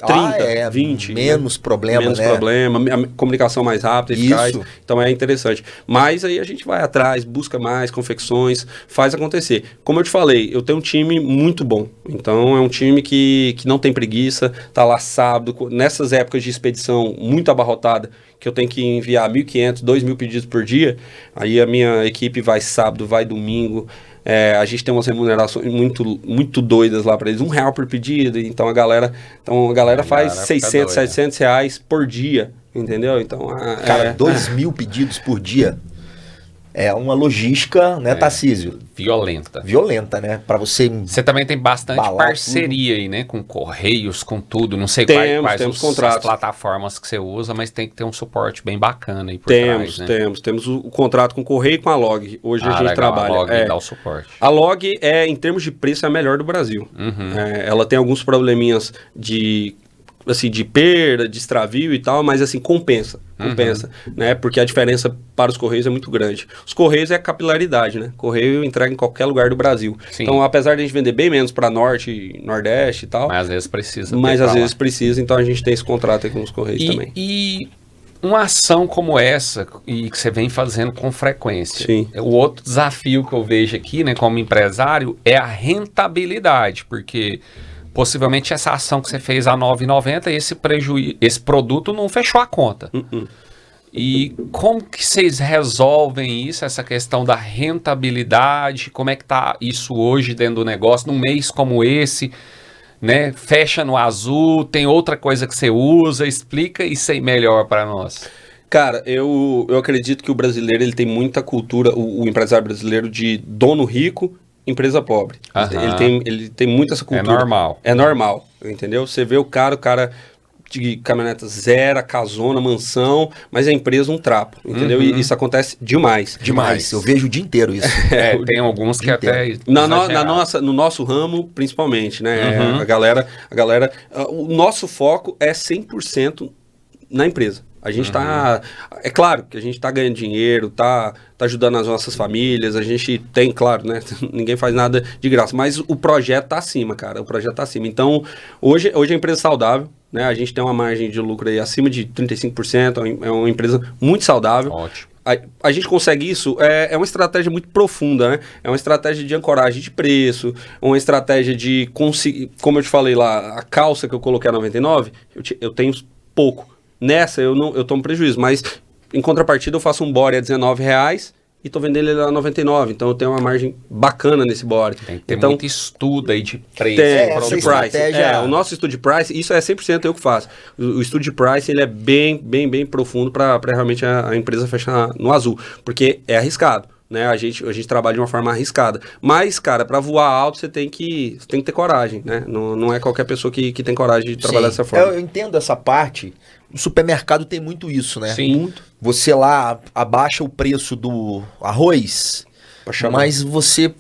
30, 20. Menos problema, menos problema, a comunicação mais rápida, eficaz. Então é interessante. Mas aí a gente vai atrás, busca mais confecções, faz acontecer. Como eu te falei, eu tenho um time muito bom. Então é um time que não tem preguiça, tá lá sábado, nessas épocas de expedição muito abarrotada, que eu tenho que enviar 1.500, 2.000 pedidos por dia, aí a minha equipe vai sábado, vai domingo. A gente tem umas remunerações muito doidas lá para eles, R$1 por pedido, então a galera faz 600, 700 reais por dia, entendeu? Então, cara, 2.000 pedidos por dia é uma logística, né, Tarcísio? Violenta, né? Para você também tem bastante parceria aí, né? Com Correios, com tudo. Não sei quais as plataformas que você usa, mas tem que ter um suporte bem bacana aí por trás, né? Temos o contrato com o Correio e com a Log. Hoje a gente trabalha. A Log dá o suporte. A Log, em termos de preço, é a melhor do Brasil. Uhum. Ela tem alguns probleminhas de perda, de extravio e tal, mas assim, compensa, né? Porque a diferença para os Correios é muito grande. Os Correios é a capilaridade, né? Correio entrega em qualquer lugar do Brasil. Sim. Então, apesar de a gente vender bem menos para Norte, Nordeste e tal... Mas às vezes precisa. Então a gente tem esse contrato aí com os Correios também. E uma ação como essa, e que você vem fazendo com frequência, Sim. O outro desafio que eu vejo aqui, né, como empresário, é a rentabilidade, porque... Possivelmente essa ação que você fez a R$ 9,90, esse produto não fechou a conta. E como que vocês resolvem isso, essa questão da rentabilidade? Como é que tá isso hoje dentro do negócio, num mês como esse, né? Fecha no azul, tem outra coisa que você usa, explica isso aí melhor para nós. Cara, eu acredito que o brasileiro ele tem muita cultura, o empresário brasileiro, de dono rico, empresa pobre. Ele tem muito essa cultura. É normal, entendeu? Você vê o cara de caminhoneta zero, casona, mansão, mas a empresa um trapo, entendeu? E isso acontece demais. Eu vejo o dia inteiro isso. Tem alguns que até... No nosso ramo, principalmente, né? A galera... O nosso foco é 100% na empresa. A gente tá... É claro que a gente tá ganhando dinheiro, tá ajudando as nossas famílias, a gente tem, claro, né? Ninguém faz nada de graça, mas o projeto tá acima, cara. O projeto tá acima. Então, hoje a empresa é saudável, né? A gente tem uma margem de lucro aí acima de 35%, é uma empresa muito saudável. Ótimo. A gente consegue isso, é uma estratégia muito profunda, né? É uma estratégia de ancoragem de preço, uma estratégia de conseguir... Como eu te falei lá, a calça que eu coloquei a 99, eu tenho pouco. Nessa eu tomo prejuízo, mas em contrapartida eu faço um body a R$19 e tô vendendo ele a 99, então eu tenho uma margem bacana nesse body. Tem que ter muito estudo aí de preço. De price. O nosso estudo de price, isso é 100% eu que faço. O estudo de price, ele é bem profundo para realmente a empresa fechar no azul, porque é arriscado. Né? A gente trabalha de uma forma arriscada. Mas, cara, para voar alto, você tem que ter coragem, né? Não é qualquer pessoa que tem coragem de trabalhar dessa forma. Eu entendo essa parte. O supermercado tem muito isso, né? Sim. Muito. Você lá abaixa o preço do arroz, mas você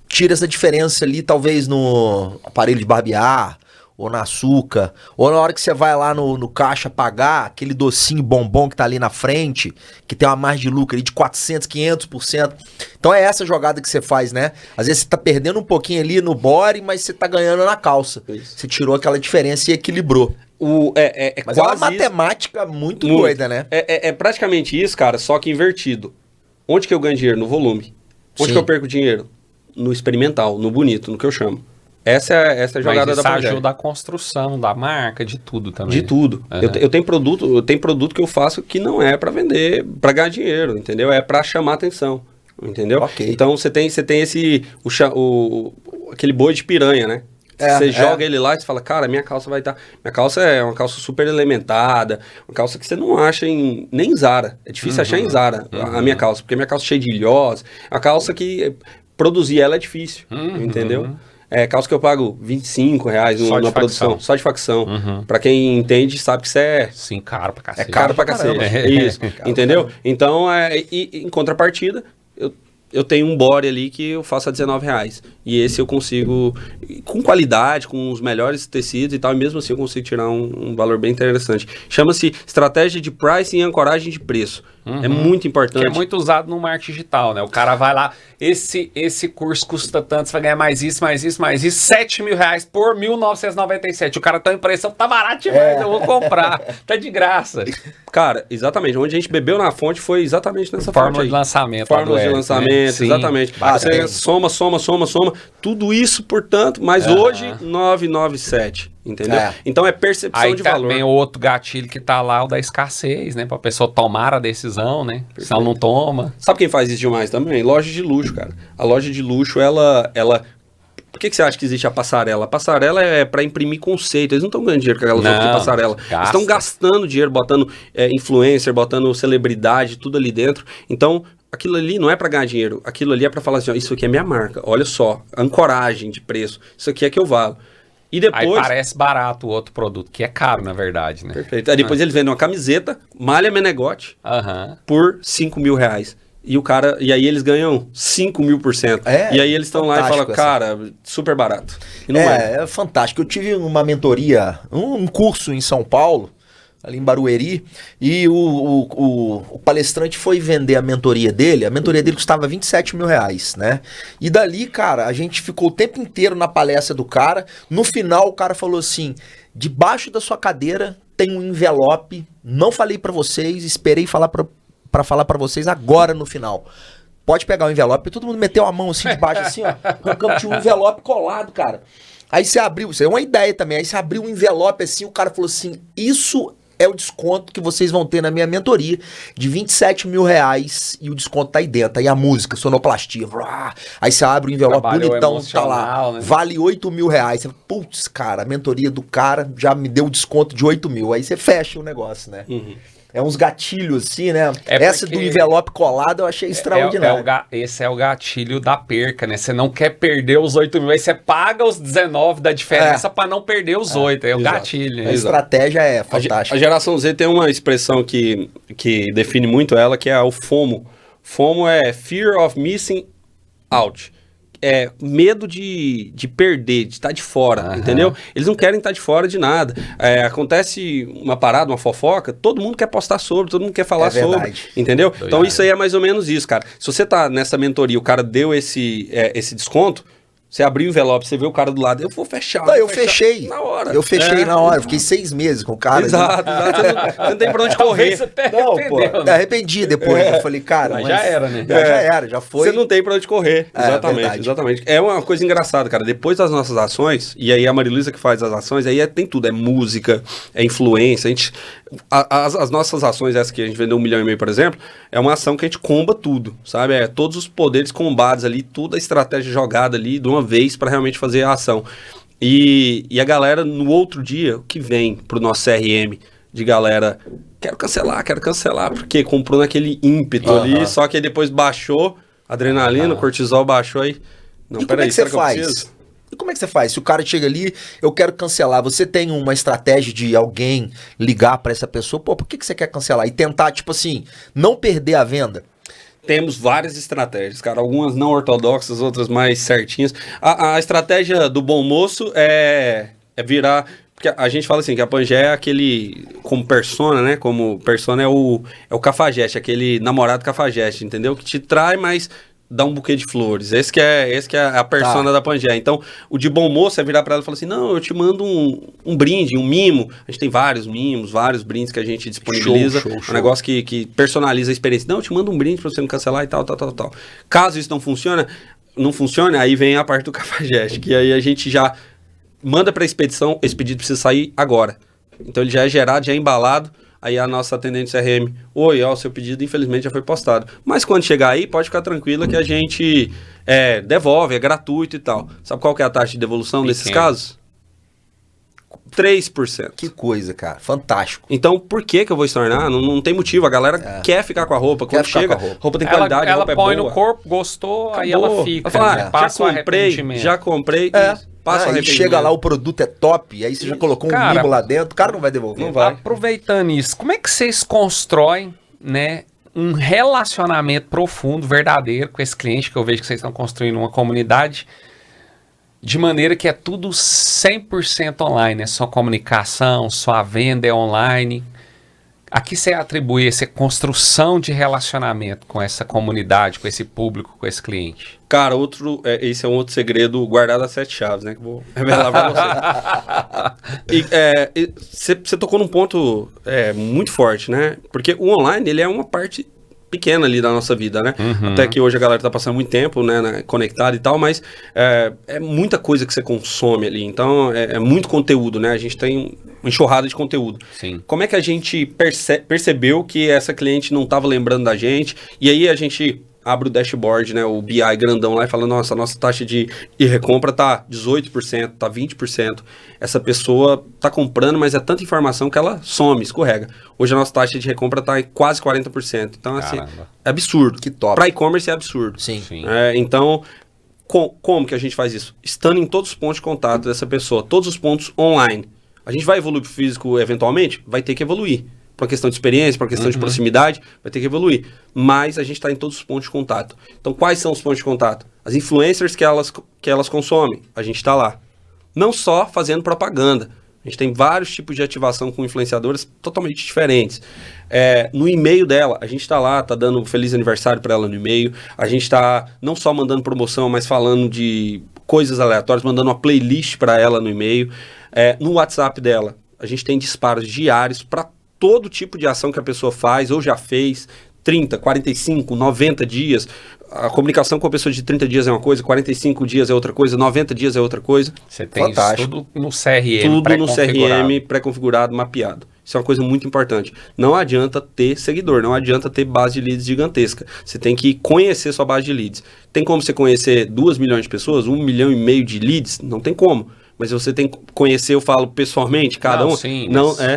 tira essa diferença ali, talvez no aparelho de barbear, ou na açúcar, ou na hora que você vai lá no caixa pagar, aquele docinho bombom que tá ali na frente, que tem uma margem de lucro ali de 400%, 500%. Então é essa jogada que você faz, né? Às vezes você tá perdendo um pouquinho ali no body, mas você tá ganhando na calça. Isso. Você tirou aquela diferença e equilibrou. Mas é uma matemática muito doida, né? É praticamente isso, cara, só que invertido. Onde que eu ganho dinheiro? No volume. Onde que eu perco dinheiro? no experimental, no bonito, no que eu chamo. Essa é a jogada da Pangea. Ajuda a construção da marca, de tudo também. De tudo. Uhum. Eu tenho produto que eu faço que não é para vender, para ganhar dinheiro, entendeu? É para chamar atenção, entendeu? Okay. Então você tem esse aquele boi de piranha, né? Você joga ele lá e você fala, cara, minha calça vai estar... Minha calça é uma calça super elementada, uma calça que você não acha nem em Zara. É difícil achar em Zara a minha calça, porque minha calça é cheia de ilhós. A calça que produzir ela é difícil, entendeu? É calça que eu pago R$25 na produção, só de facção. Pra quem entende, sabe que isso é... Sim, caro pra cacete. É caro pra cacete. Isso, entendeu? Então, em contrapartida, eu tenho um body ali que eu faço a R$19. E esse eu consigo, com qualidade, com os melhores tecidos e tal, e mesmo assim eu consigo tirar um valor bem interessante. Chama-se estratégia de pricing e ancoragem de preço. É muito importante. Que é muito usado no marketing digital, né? O cara vai lá, esse curso custa tanto, você vai ganhar mais isso, R$7.000 por R$1.997. O cara tá impressão, tá barato demais, eu vou comprar. Tá de graça. Cara, exatamente. Onde a gente bebeu na fonte foi exatamente nessa fórmula de lançamento. Fórmula de lançamento, né? Exatamente. Você soma, tudo isso, portanto, mas hoje, 997. Entendeu? Então é percepção de valor. Aí também outro gatilho que tá lá, o da escassez, né? Pra pessoa tomar a decisão, né? Senão não toma. Sabe quem faz isso demais também? Loja de luxo, cara. A loja de luxo, ela... Por que você acha que existe a passarela? A passarela é para imprimir conceito. Eles não estão ganhando dinheiro com aquela roupa de passarela. Eles estão gastando dinheiro, botando influencer, botando celebridade, tudo ali dentro. Então, aquilo ali não é para ganhar dinheiro. Aquilo ali é para falar assim, ó, isso aqui é minha marca. Olha só, ancoragem de preço. Isso aqui é que eu valo. E depois... Aí parece barato o outro produto, que é caro, na verdade, né? Perfeito. Aí depois eles vendem uma camiseta, malha Menegote, por R$5.000. E aí eles ganham 5.000%. E aí eles estão lá e falam, cara, super barato. E não é fantástico. Eu tive uma mentoria, um curso em São Paulo, ali em Barueri, e o palestrante foi vender a mentoria dele custava R$27.000, né? E dali, cara, a gente ficou o tempo inteiro na palestra do cara, no final o cara falou assim, debaixo da sua cadeira tem um envelope, não falei pra vocês, esperei falar pra falar pra vocês agora no final. Pode pegar o envelope, todo mundo meteu a mão assim debaixo, assim, ó, tinha um envelope colado, cara. Aí você abriu, isso é uma ideia também, aí você abriu um envelope assim, o cara falou assim, isso é o desconto que vocês vão ter na minha mentoria de R$27.000 e o desconto tá aí dentro. Aí a música, sonoplastia. Aí você abre o envelope bonitão, tá lá. Né? Vale R$8.000. Você fala, putz, cara, a mentoria do cara já me deu desconto de R$8.000. Aí você fecha o negócio, né? É uns gatilhos assim, né? Essa do envelope colado eu achei extraordinário. Esse é o gatilho da perca, né? Você não quer perder os 8 mil, aí você paga os 19 da diferença para não perder os 8. É o gatilho. A estratégia é fantástica. A geração Z tem uma expressão que define muito ela, que é o FOMO. FOMO é Fear of Missing Out. É medo de perder, de estar de fora, entendeu? Eles não querem estar de fora de nada. Acontece uma parada, uma fofoca, todo mundo quer postar sobre, todo mundo quer falar sobre, entendeu? Então isso aí é mais ou menos isso, cara. Se você tá nessa mentoria, o cara deu esse desconto, você abriu o envelope, você vê o cara do lado, eu vou fechar. Não, eu fechei. Na hora. Eu fechei na hora, fiquei 6 meses com o cara. Exato. Você não tem pra onde correr. Não, pô, me arrependi depois. Eu falei, cara, mas já era, né? Já era, já foi. Você não tem pra onde correr. Exatamente. É uma coisa engraçada, cara. Depois das nossas ações, e aí a Mariluísa que faz as ações, aí tem tudo. É música, é influência. As nossas ações, essa que a gente vendeu 1,5 milhão, por exemplo, é uma ação que a gente comba tudo, sabe? É todos os poderes combados ali, toda a estratégia jogada ali de uma vez para realmente fazer a ação. E a galera, no outro dia, o que vem pro nosso CRM de galera, quero cancelar, porque comprou naquele ímpeto ali, só que aí depois baixou, adrenalina, cortisol baixou aí. Não, peraí, será que eu preciso? E como é que você faz? Se o cara chega ali, eu quero cancelar, você tem uma estratégia de alguém ligar para essa pessoa, pô, por que você quer cancelar? E tentar, tipo assim, não perder a venda? Temos várias estratégias, cara. Algumas não ortodoxas, outras mais certinhas. A estratégia do bom moço é virar... Porque a gente fala assim, que a Pangea é aquele... Como persona, né? Como persona é o cafajeste, aquele namorado cafajeste, entendeu? Que te trai, mas... dá um buquê de flores. Esse que é a persona da Pangea. Então, o de bom moço é virar pra ela e falar assim, não, eu te mando um brinde, um mimo. A gente tem vários mimos, vários brindes que a gente disponibiliza. Show. Um negócio que personaliza a experiência. Não, eu te mando um brinde pra você não cancelar e tal. Caso isso não funcione, não funciona, aí vem a parte do Cafajeste, que aí a gente já manda para a expedição, esse pedido precisa sair agora. Então ele já é gerado, já é embalado, aí a nossa atendente CRM, oi, ó, o seu pedido infelizmente já foi postado. Mas quando chegar aí, pode ficar tranquila que a gente devolve, é gratuito e tal. Sabe qual que é a taxa de devolução nesses casos? 3%. Que coisa, cara. Fantástico. Então, por que eu vou estornar? Não tem motivo. A galera quer ficar com a roupa. Quando chega, roupa tem qualidade, ela roupa é põe boa. no corpo, gostou, acabou. Aí ela fica. Ela fala, já comprei. Passa aí chega lá, o produto é top, aí você já colocou um mimo lá dentro, o cara não vai devolver. Não vai. Aproveitando isso, como é que vocês constroem, né, um relacionamento profundo, verdadeiro com esse cliente, que eu vejo que vocês estão construindo uma comunidade, de maneira que é tudo 100% online, é só comunicação, só a venda é online. A que você atribui essa construção de relacionamento com essa comunidade, com esse público, com esse cliente? Cara, esse é um outro segredo guardado a 7 chaves, né? Que eu vou revelar pra você. Você tocou num ponto muito forte, né? Porque o online, ele é uma parte pequena ali da nossa vida, né? Uhum. Até que hoje a galera tá passando muito tempo, né, conectada e tal, mas é muita coisa que você consome ali. Então, é muito conteúdo, né? A gente tem uma enxurrada de conteúdo. Sim. Como é que a gente percebeu que essa cliente não estava lembrando da gente? E aí a gente abre o dashboard, né, o BI grandão lá e fala, nossa, a nossa taxa de recompra tá 18%, tá 20%. Essa pessoa tá comprando, mas é tanta informação que ela some, escorrega. Hoje a nossa taxa de recompra tá em quase 40%. Então, assim, é absurdo. Que top. Para e-commerce é absurdo. Sim. Então, como que a gente faz isso? Estando em todos os pontos de contato dessa pessoa, todos os pontos online. A gente vai evoluir pro físico eventualmente? Vai ter que evoluir. Por uma questão de experiência, por uma questão de proximidade, vai ter que evoluir. Mas a gente está em todos os pontos de contato. Então, quais são os pontos de contato? As influencers que elas consomem, a gente está lá. Não só fazendo propaganda. A gente tem vários tipos de ativação com influenciadoras totalmente diferentes. No e-mail dela, a gente está lá, está dando um feliz aniversário para ela no e-mail. A gente está não só mandando promoção, mas falando de coisas aleatórias, mandando uma playlist para ela no e-mail. No WhatsApp dela, a gente tem disparos diários para todo tipo de ação que a pessoa faz ou já fez, 30, 45, 90 dias. A comunicação com a pessoa de 30 dias é uma coisa, 45 dias é outra coisa, 90 dias é outra coisa. Você tem isso tudo no CRM tudo no CRM pré-configurado, mapeado. Isso é uma coisa muito importante. Não adianta ter seguidor, não adianta ter base de leads gigantesca. Você tem que conhecer sua base de leads. Tem como você conhecer 2 milhões de pessoas, 1,5 milhão de leads? Não tem como. Mas você tem que conhecer, eu falo pessoalmente, cada um. Sim,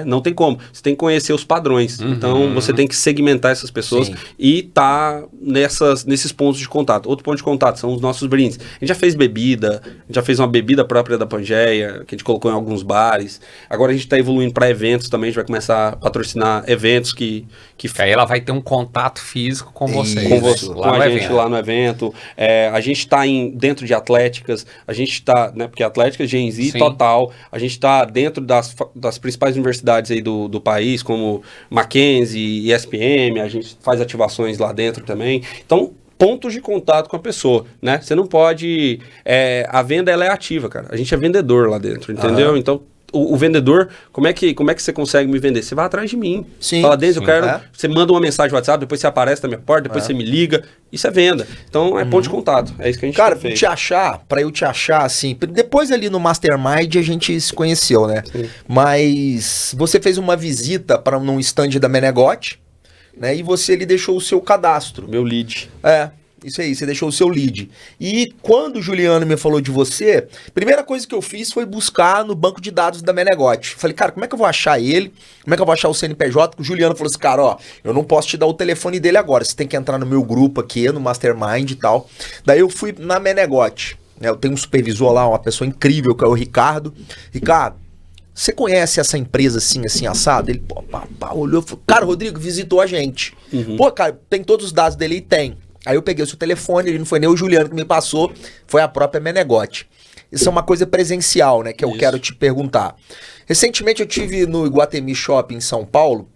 não tem como. Você tem que conhecer os padrões. Então, você tem que segmentar essas pessoas e tá nesses pontos de contato. Outro ponto de contato são os nossos brindes. A gente já fez bebida, a gente já fez uma bebida própria da Pangeia, que a gente colocou em alguns bares. Agora a gente está evoluindo para eventos também. A gente vai começar a patrocinar eventos que aí ela vai ter um contato físico com vocês. Com a gente lá no evento. A gente está dentro de atléticas. A gente está, né, porque atléticas, Gen Z, total. A gente está dentro das principais universidades aí do país, como Mackenzie e ESPM. A gente faz ativações lá dentro também. Então, pontos de contato com a pessoa, né? Você não pode... a venda, ela é ativa, cara. A gente é vendedor lá dentro, entendeu? Então, o vendedor, como é que você consegue me vender? Você vai atrás de mim. Sim, fala, Denis, eu quero... Você manda uma mensagem no WhatsApp, depois você aparece na minha porta, depois você me liga. Isso é venda. Então, é ponto de contato. É isso que a gente Cara, pra eu te achar, assim... Depois ali no Mastermind a gente se conheceu, né? Sim. Mas você fez uma visita para num stand da Menegote, né? E você ali deixou o seu cadastro. Meu lead. Isso aí, você deixou o seu lead. E quando o Juliano me falou de você, a primeira coisa que eu fiz foi buscar no banco de dados da Menegote. Falei, cara, como é que eu vou achar ele? Como é que eu vou achar o CNPJ? Porque o Juliano falou assim, cara, ó, eu não posso te dar o telefone dele agora. Você tem que entrar no meu grupo aqui, no Mastermind e tal. Daí eu fui na Menegote. Eu tenho um supervisor lá, uma pessoa incrível, que é o Ricardo. Ricardo, você conhece essa empresa assim, assado? Ele, olhou e falou, cara, o Rodrigo visitou a gente. Pô, cara, tem todos os dados dele? E tem. Aí eu peguei o seu telefone, ele não foi nem o Juliano que me passou, foi a própria Menegote. Isso é uma coisa presencial, né, que eu quero te perguntar. Recentemente eu tive no Iguatemi Shopping em São Paulo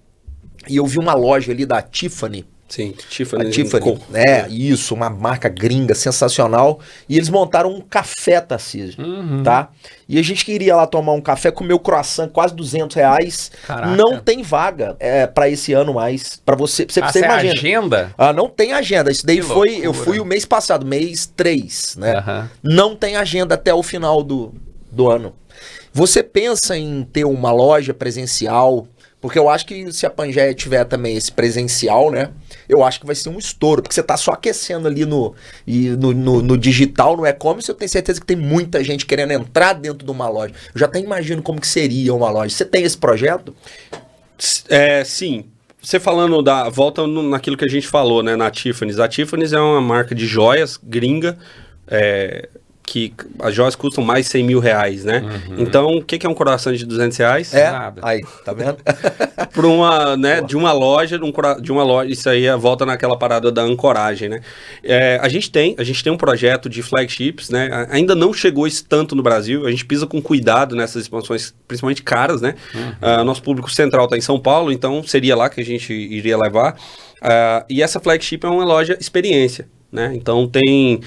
e eu vi uma loja ali da Tiffany Sim, A Tiffany. Isso, uma marca gringa sensacional. E eles montaram um café, Tarcísio, tá? E a gente queria lá tomar um café, comer o croissant, quase R$200. Caraca. Não tem vaga pra esse ano mais. Pra você imagina. Agenda? Não tem agenda. Isso daí eu fui o mês passado, mês 3, né? Não tem agenda até o final do ano. Você pensa em ter uma loja presencial? Porque eu acho que se a Pangeia tiver também esse presencial, né? Eu acho que vai ser um estouro. Porque você tá só aquecendo ali no digital, no e-commerce. Eu tenho certeza que tem muita gente querendo entrar dentro de uma loja. Eu já até imagino como que seria uma loja. Você tem esse projeto? Sim. Você falando volta naquilo que a gente falou, né? Na Tiffany's. A Tiffany's é uma marca de joias gringa, que as joias custam mais de 100 mil reais, né? Então, o que é um coração de 200 reais? Nada. Aí, tá vendo? Por uma, né, de uma loja, isso aí volta naquela parada da ancoragem, né? A gente tem um projeto de flagships, né? Ainda não chegou isso tanto no Brasil, a gente pisa com cuidado nessas expansões, principalmente caras, né? Nosso público central está em São Paulo, então seria lá que a gente iria levar. E essa flagship é uma loja experiência, né? Então tem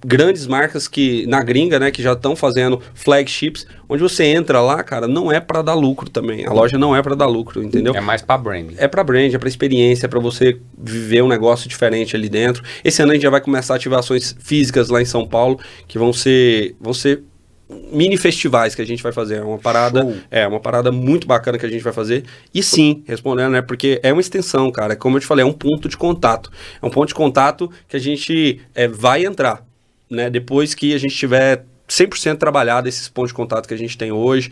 grandes marcas na gringa, né, que já estão fazendo flagships, onde você entra lá, cara, não é para dar lucro também. A loja não é para dar lucro, entendeu? É mais para brand. É para brand, é para experiência, é para você viver um negócio diferente ali dentro. Esse ano a gente já vai começar ativações físicas lá em São Paulo, que vão ser mini festivais que a gente vai fazer. Uma parada muito bacana que a gente vai fazer. E sim, respondendo, né? Porque é uma extensão, cara. Como eu te falei, é um ponto de contato. É um ponto de contato que a gente vai entrar, né? Depois que a gente tiver 100% trabalhado esses pontos de contato que a gente tem hoje.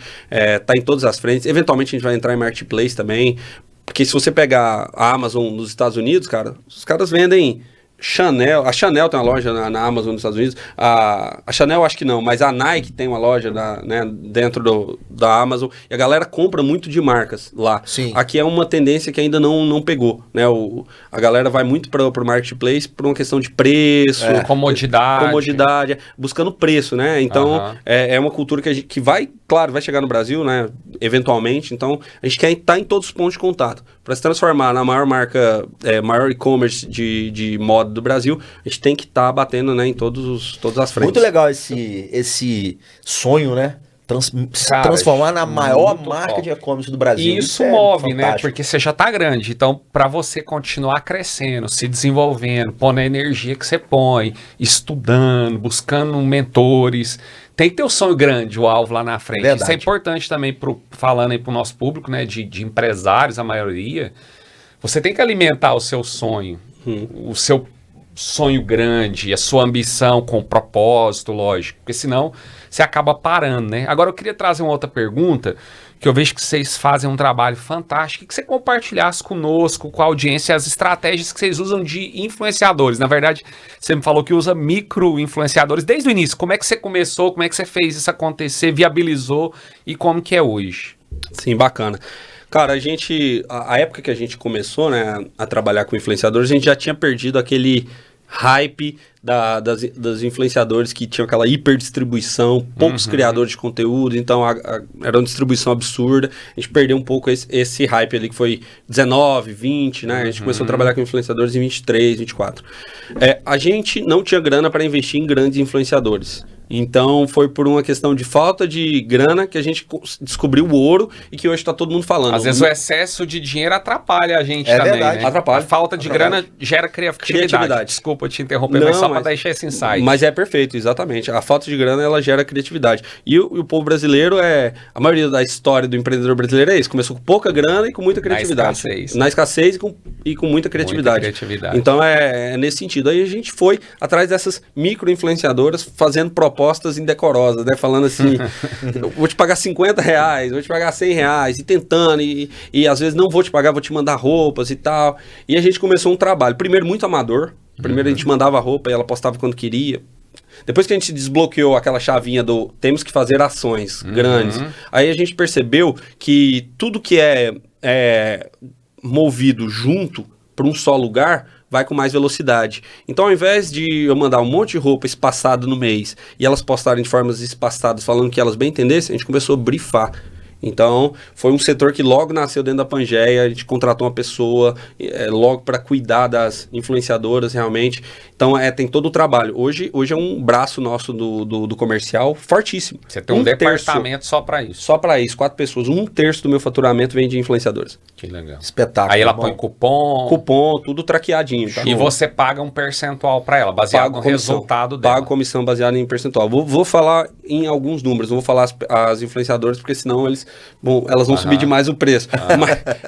Tá em todas as frentes. Eventualmente a gente vai entrar em marketplace também. Porque se você pegar a Amazon nos Estados Unidos, cara, os caras vendem Chanel, a Chanel tem uma loja na Amazon nos Estados Unidos, a Chanel acho que não, mas a Nike tem uma loja né, dentro da Amazon, e a galera compra muito de marcas lá. Sim. Aqui é uma tendência que ainda não pegou, né? A galera vai muito para o marketplace por uma questão de preço, comodidade, buscando preço, né? Então é uma cultura que vai, claro, vai chegar no Brasil, né? Eventualmente, então a gente quer estar em todos os pontos de contato para se transformar na maior marca, maior e-commerce de moda do Brasil. A gente tem que estar batendo, né, em todas as frentes. Muito legal esse sonho, né? Transformar na maior marca de e-commerce do Brasil. E isso move, né? Porque você já tá grande. Então, para você continuar crescendo, se desenvolvendo, pondo a energia que você põe, estudando, buscando mentores, tem que ter o sonho grande, o alvo lá na frente. Verdade. Isso é importante também, falando aí pro nosso público, né? De empresários, a maioria. Você tem que alimentar o seu sonho, o seu sonho grande, a sua ambição com propósito, lógico. Porque senão você acaba parando, né? Agora eu queria trazer uma outra pergunta, que eu vejo que vocês fazem um trabalho fantástico, que você compartilhasse conosco, com a audiência, as estratégias que vocês usam de influenciadores. Na verdade, você me falou que usa micro-influenciadores desde o início. Como é que você começou, como é que você fez isso acontecer, viabilizou e como que é hoje? Sim, bacana. Cara, a época que a gente começou, né, a trabalhar com influenciadores, a gente já tinha perdido aquele hype das influenciadores que tinham aquela hiperdistribuição, poucos criadores de conteúdo, então era uma distribuição absurda. A gente perdeu um pouco esse hype ali, que foi 19, 20, né? A gente começou a trabalhar com influenciadores em 23, 24. A gente não tinha grana para investir em grandes influenciadores. Então foi por uma questão de falta de grana que a gente descobriu o ouro e que hoje está todo mundo falando. Às vezes o excesso de dinheiro atrapalha a gente também, verdade. né? Atrapalha. A falta de grana gera criatividade. Desculpa te interromper, mas só para deixar esse insight. Mas é perfeito, exatamente. A falta de grana, ela gera criatividade. E o povo brasileiro a maioria da história do empreendedor brasileiro é isso. Começou com pouca grana e com muita criatividade. Na escassez e com muita criatividade. Então é nesse sentido. Aí a gente foi atrás dessas micro-influenciadoras fazendo propostas indecorosas, né? Falando assim, vou te pagar 50 reais, vou te pagar 100 reais, e tentando, e às vezes não vou te pagar, vou te mandar roupas e tal. E a gente começou um trabalho, primeiro muito amador, primeiro a gente mandava roupa e ela postava quando queria. Depois que a gente desbloqueou aquela chavinha do temos que fazer ações grandes, aí a gente percebeu que tudo que é movido junto para um só lugar vai com mais velocidade. Então, ao invés de eu mandar um monte de roupa espaçada no mês e elas postarem de formas espaçadas, falando que elas bem entendessem, a gente começou a brifar. Então, foi um setor que logo nasceu dentro da Pangeia, a gente contratou uma pessoa logo para cuidar das influenciadoras, realmente. Então, tem todo o trabalho. Hoje é um braço nosso do comercial fortíssimo. Você tem um departamento só para isso? Só para isso, 4 pessoas. 1/3 do meu faturamento vem de influenciadoras. Que legal. Espetáculo. Aí ela põe cupom. Cupom, tudo traqueadinho. Tá? E você paga um percentual para ela, baseado no resultado dela. Pago comissão baseada em percentual. Vou falar em alguns números, não vou falar as influenciadoras, porque senão elas vão subir demais o preço.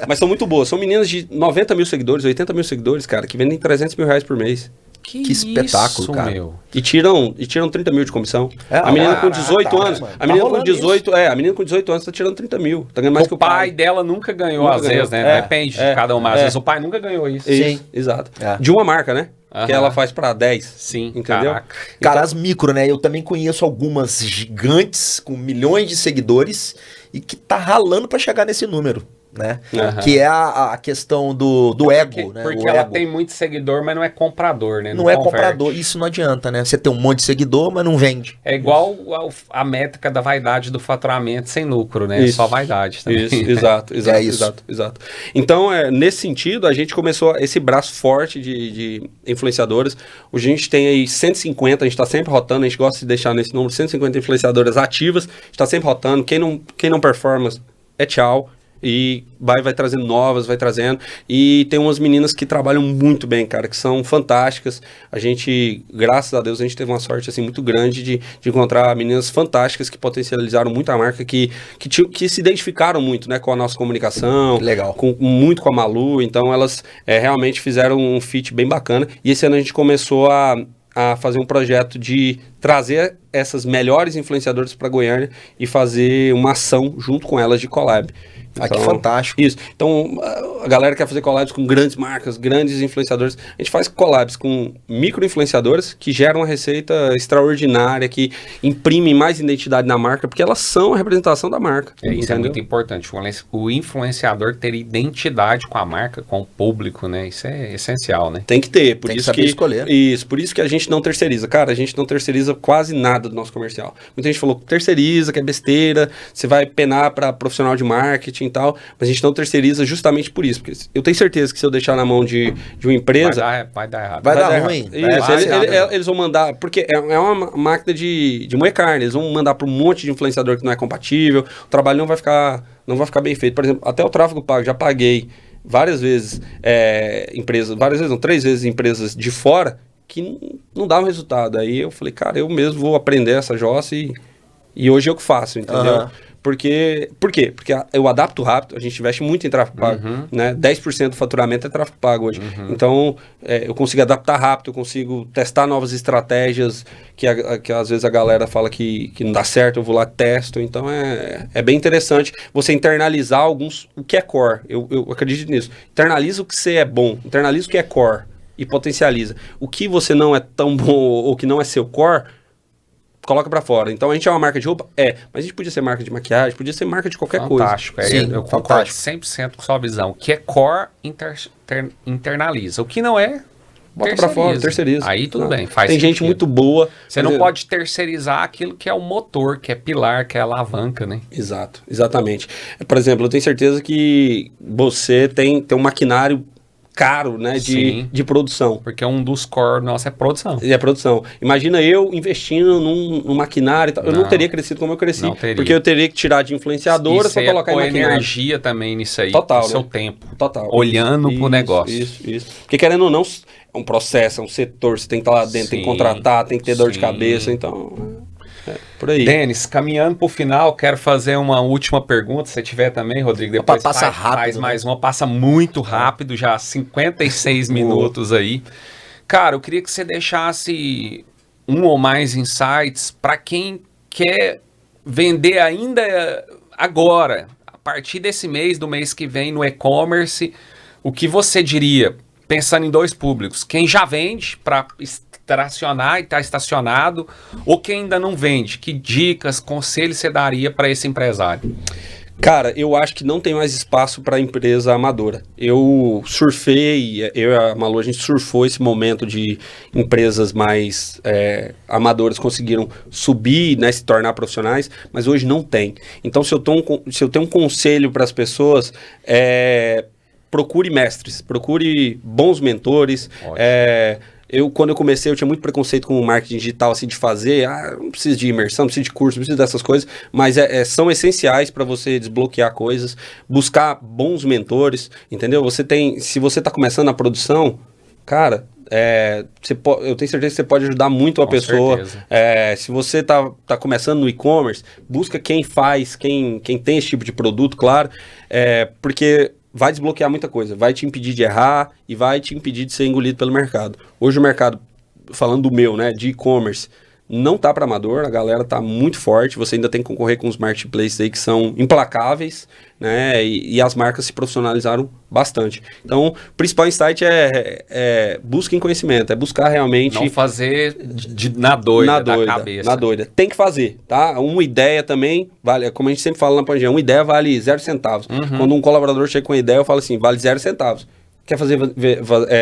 Mas são muito boas. São meninas de 90 mil seguidores, 80 mil seguidores, cara, que vendem 300 mil reais por mês. Que espetáculo, isso, cara. Meu. E tiram 30 mil de comissão. A menina com 18 anos. A menina com 18 anos tá tirando 30 mil. Tá ganhando mais que o pai. O pai dela nunca ganhou, às vezes, né? Depende de cada uma. Às vezes o pai nunca ganhou isso. Sim, exato. De uma marca, né? Que ela faz pra 10. Sim, entendeu? Caraca. Cara, as micro, né? Eu também conheço algumas gigantes com milhões de seguidores e que tá ralando pra chegar nesse número. Né? Que é a questão do ego, né? Porque ela tem muito seguidor, mas não é comprador, né? Não é comprador, isso não adianta, né? Você tem um monte de seguidor, mas não vende. É igual a métrica da vaidade do faturamento sem lucro, né? Só vaidade também. Isso, exato. Então, nesse sentido, a gente começou esse braço forte de influenciadoras. Hoje a gente tem aí 150, a gente está sempre rotando, a gente gosta de deixar nesse número 150 influenciadoras ativas, a gente está sempre rotando. Quem não performa é tchau. E vai trazendo novas, vai trazendo. E tem umas meninas que trabalham muito bem, cara, que são fantásticas. A gente, graças a Deus, a gente teve uma sorte assim, muito grande de encontrar meninas fantásticas que potencializaram muito a marca, que se identificaram muito, né, com a nossa comunicação. Legal. Muito com a Malu. Então elas realmente fizeram um fit bem bacana. E esse ano a gente começou a fazer um projeto de trazer essas melhores influenciadoras para Goiânia e fazer uma ação junto com elas de collab. Então, que fantástico. Isso. Então, a galera quer fazer collabs com grandes marcas, grandes influenciadores. A gente faz collabs com micro-influenciadores que geram uma receita extraordinária, que imprimem mais identidade na marca, porque elas são a representação da marca. Isso é muito importante. O influenciador ter identidade com a marca, com o público, né? Isso é essencial, né? Tem que ter. Tem que saber escolher. Isso. Por isso que a gente não terceiriza. Cara, a gente não terceiriza quase nada do nosso comercial. Muita gente falou, terceiriza, que é besteira, você vai penar para profissional de marketing e tal, mas a gente não terceiriza justamente por isso, porque eu tenho certeza que se eu deixar na mão de uma empresa... Vai dar errado. Vai dar ruim. Isso, eles vão mandar, porque é uma máquina de moer carne, eles vão mandar para um monte de influenciador que não é compatível, o trabalho não vai ficar bem feito. Por exemplo, até o tráfego pago, já paguei várias vezes três vezes empresas de fora que não davam resultado. Aí eu falei, cara, eu mesmo vou aprender essa jossa e hoje eu que faço, entendeu? Por quê? Porque eu adapto rápido, a gente investe muito em tráfego pago, né? 10% do faturamento é tráfego pago hoje. Então, eu consigo adaptar rápido, eu consigo testar novas estratégias que às vezes a galera fala que não dá certo, eu vou lá e testo. Então, é bem interessante você internalizar o que é core. Eu acredito nisso. Internaliza o que você é bom, internaliza o que é core e potencializa. O que você não é tão bom ou que não é seu core, coloca pra fora. Então a gente é uma marca de roupa? Mas a gente podia ser marca de maquiagem, podia ser marca de qualquer fantástico. coisa. Sim, eu concordo 100% com sua visão. O que é core, internaliza. O que não é, bota pra fora, terceiriza. Aí tudo bem, faz Tem gente muito boa. Você não pode terceirizar aquilo que é o motor, que é pilar, que é a alavanca, né? Exato, exatamente. Por exemplo, eu tenho certeza que você tem um maquinário caro, né, de produção. Porque um dos core nossos é produção. É produção. Imagina eu investindo num maquinário e tal. Eu não teria crescido como eu cresci. Porque eu teria que tirar de influenciadoras para colocar em maquinário. Energia também nisso aí. Total, seu tempo. Total. Olhando pro negócio. Isso. Porque querendo ou não, é um processo, é um setor, você tem que estar lá dentro, tem que contratar, tem que ter dor de cabeça, então... por aí. Denis, caminhando pro final, quero fazer uma última pergunta, se tiver também, Rodrigo. Depois passa rápido, faz mais uma, passa muito rápido, já 56 minutos aí. Cara, eu queria que você deixasse um ou mais insights para quem quer vender ainda agora, a partir desse mês, do mês que vem, no e-commerce. O que você diria, pensando em dois públicos? Quem já vende para tracionar e está estacionado, ou quem ainda não vende? Que dicas, conselhos você daria para esse empresário? Cara, eu acho que não tem mais espaço para empresa amadora. Eu surfei, eu e a Malu, a gente surfou esse momento de empresas mais amadoras conseguiram subir, né, se tornar profissionais, mas hoje não tem. Então, se eu tenho um conselho para as pessoas, procure mestres, procure bons mentores. Quando eu comecei, eu tinha muito preconceito com o marketing digital, assim, de fazer, não preciso de imersão, não preciso de curso, não preciso dessas coisas, mas são essenciais para você desbloquear coisas, buscar bons mentores, entendeu? Se você está começando a produção, cara, eu tenho certeza que você pode ajudar muito a pessoa. Se você tá começando no e-commerce, busca quem faz, quem tem esse tipo de produto, claro, porque vai desbloquear muita coisa, vai te impedir de errar e vai te impedir de ser engolido pelo mercado. Hoje o mercado, falando do meu, né, de e-commerce, não tá para amador, a galera tá muito forte, você ainda tem que concorrer com os marketplaces aí que são implacáveis, né, e as marcas se profissionalizaram bastante. Então, o principal insight busquem conhecimento, buscar realmente... Não fazer na doida, da cabeça. Na doida. Tem que fazer, tá? Uma ideia também, vale, como a gente sempre fala na Pangea, uma ideia vale 0 centavos. Uhum. Quando um colaborador chega com uma ideia, eu falo assim, vale 0 centavos. Quer fazer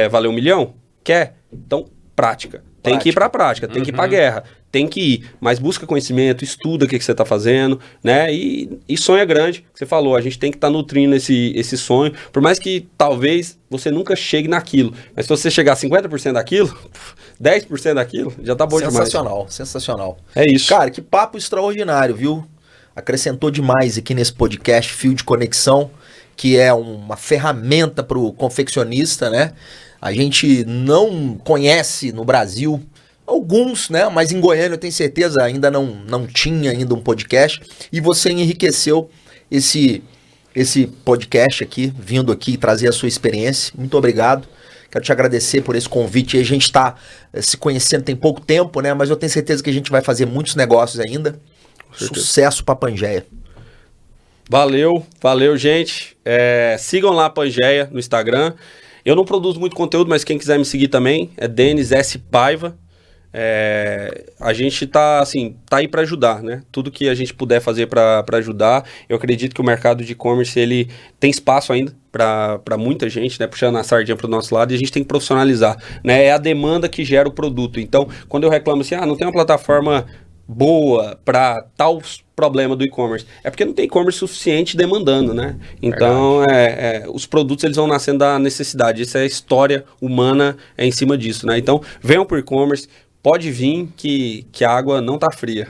valer 1 milhão? Quer? Então, prática. Tem que ir para a prática, tem que ir para a guerra, tem que ir, mas busca conhecimento, estuda o que você está fazendo, né? E sonha grande, que você falou, a gente tem que estar nutrindo esse sonho, por mais que talvez você nunca chegue naquilo, mas se você chegar a 50% daquilo, 10% daquilo, já tá bom demais. Sensacional, sensacional. É isso. Cara, que papo extraordinário, viu? Acrescentou demais aqui nesse podcast Fio de Conexão, que é uma ferramenta para o confeccionista, né? A gente não conhece no Brasil alguns, né? Mas em Goiânia eu tenho certeza ainda não tinha ainda um podcast. E você enriqueceu esse podcast aqui, vindo aqui trazer a sua experiência. Muito obrigado. Quero te agradecer por esse convite. A gente está se conhecendo tem pouco tempo, né? Mas eu tenho certeza que a gente vai fazer muitos negócios ainda. Sucesso para a Pangea. Valeu, gente. Sigam lá a Pangea no Instagram. Eu não produzo muito conteúdo, mas quem quiser me seguir também é Denis S. Paiva. A gente tá aí para ajudar, né? Tudo que a gente puder fazer para ajudar. Eu acredito que o mercado de e-commerce ele tem espaço ainda para muita gente, né? Puxando a sardinha para o nosso lado, e a gente tem que profissionalizar, né? É a demanda que gera o produto. Então, quando eu reclamo assim, não tem uma plataforma boa para tal problema do e-commerce, é porque não tem e-commerce suficiente demandando, né? Então, os produtos eles vão nascendo da necessidade. Essa é a história humana em cima disso, né? Então, venham por e-commerce, pode vir que a água não tá fria.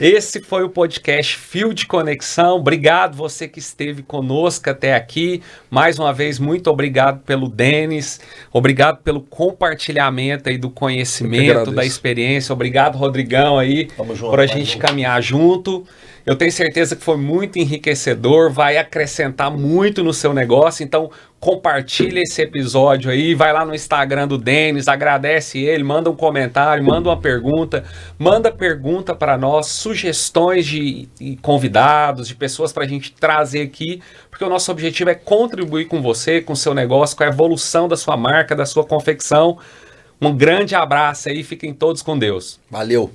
Esse foi o podcast Fio de Conexão. Obrigado você que esteve conosco até aqui. Mais uma vez, muito obrigado pelo Denis. Obrigado pelo compartilhamento aí do conhecimento, da experiência. Obrigado, Rodrigão, aí, por a gente caminhar junto. Eu tenho certeza que foi muito enriquecedor, vai acrescentar muito no seu negócio, então compartilha esse episódio aí, vai lá no Instagram do Denis, agradece ele, manda um comentário, manda uma pergunta, manda pergunta para nós, sugestões de convidados, de pessoas para a gente trazer aqui, porque o nosso objetivo é contribuir com você, com o seu negócio, com a evolução da sua marca, da sua confecção. Um grande abraço aí, fiquem todos com Deus. Valeu!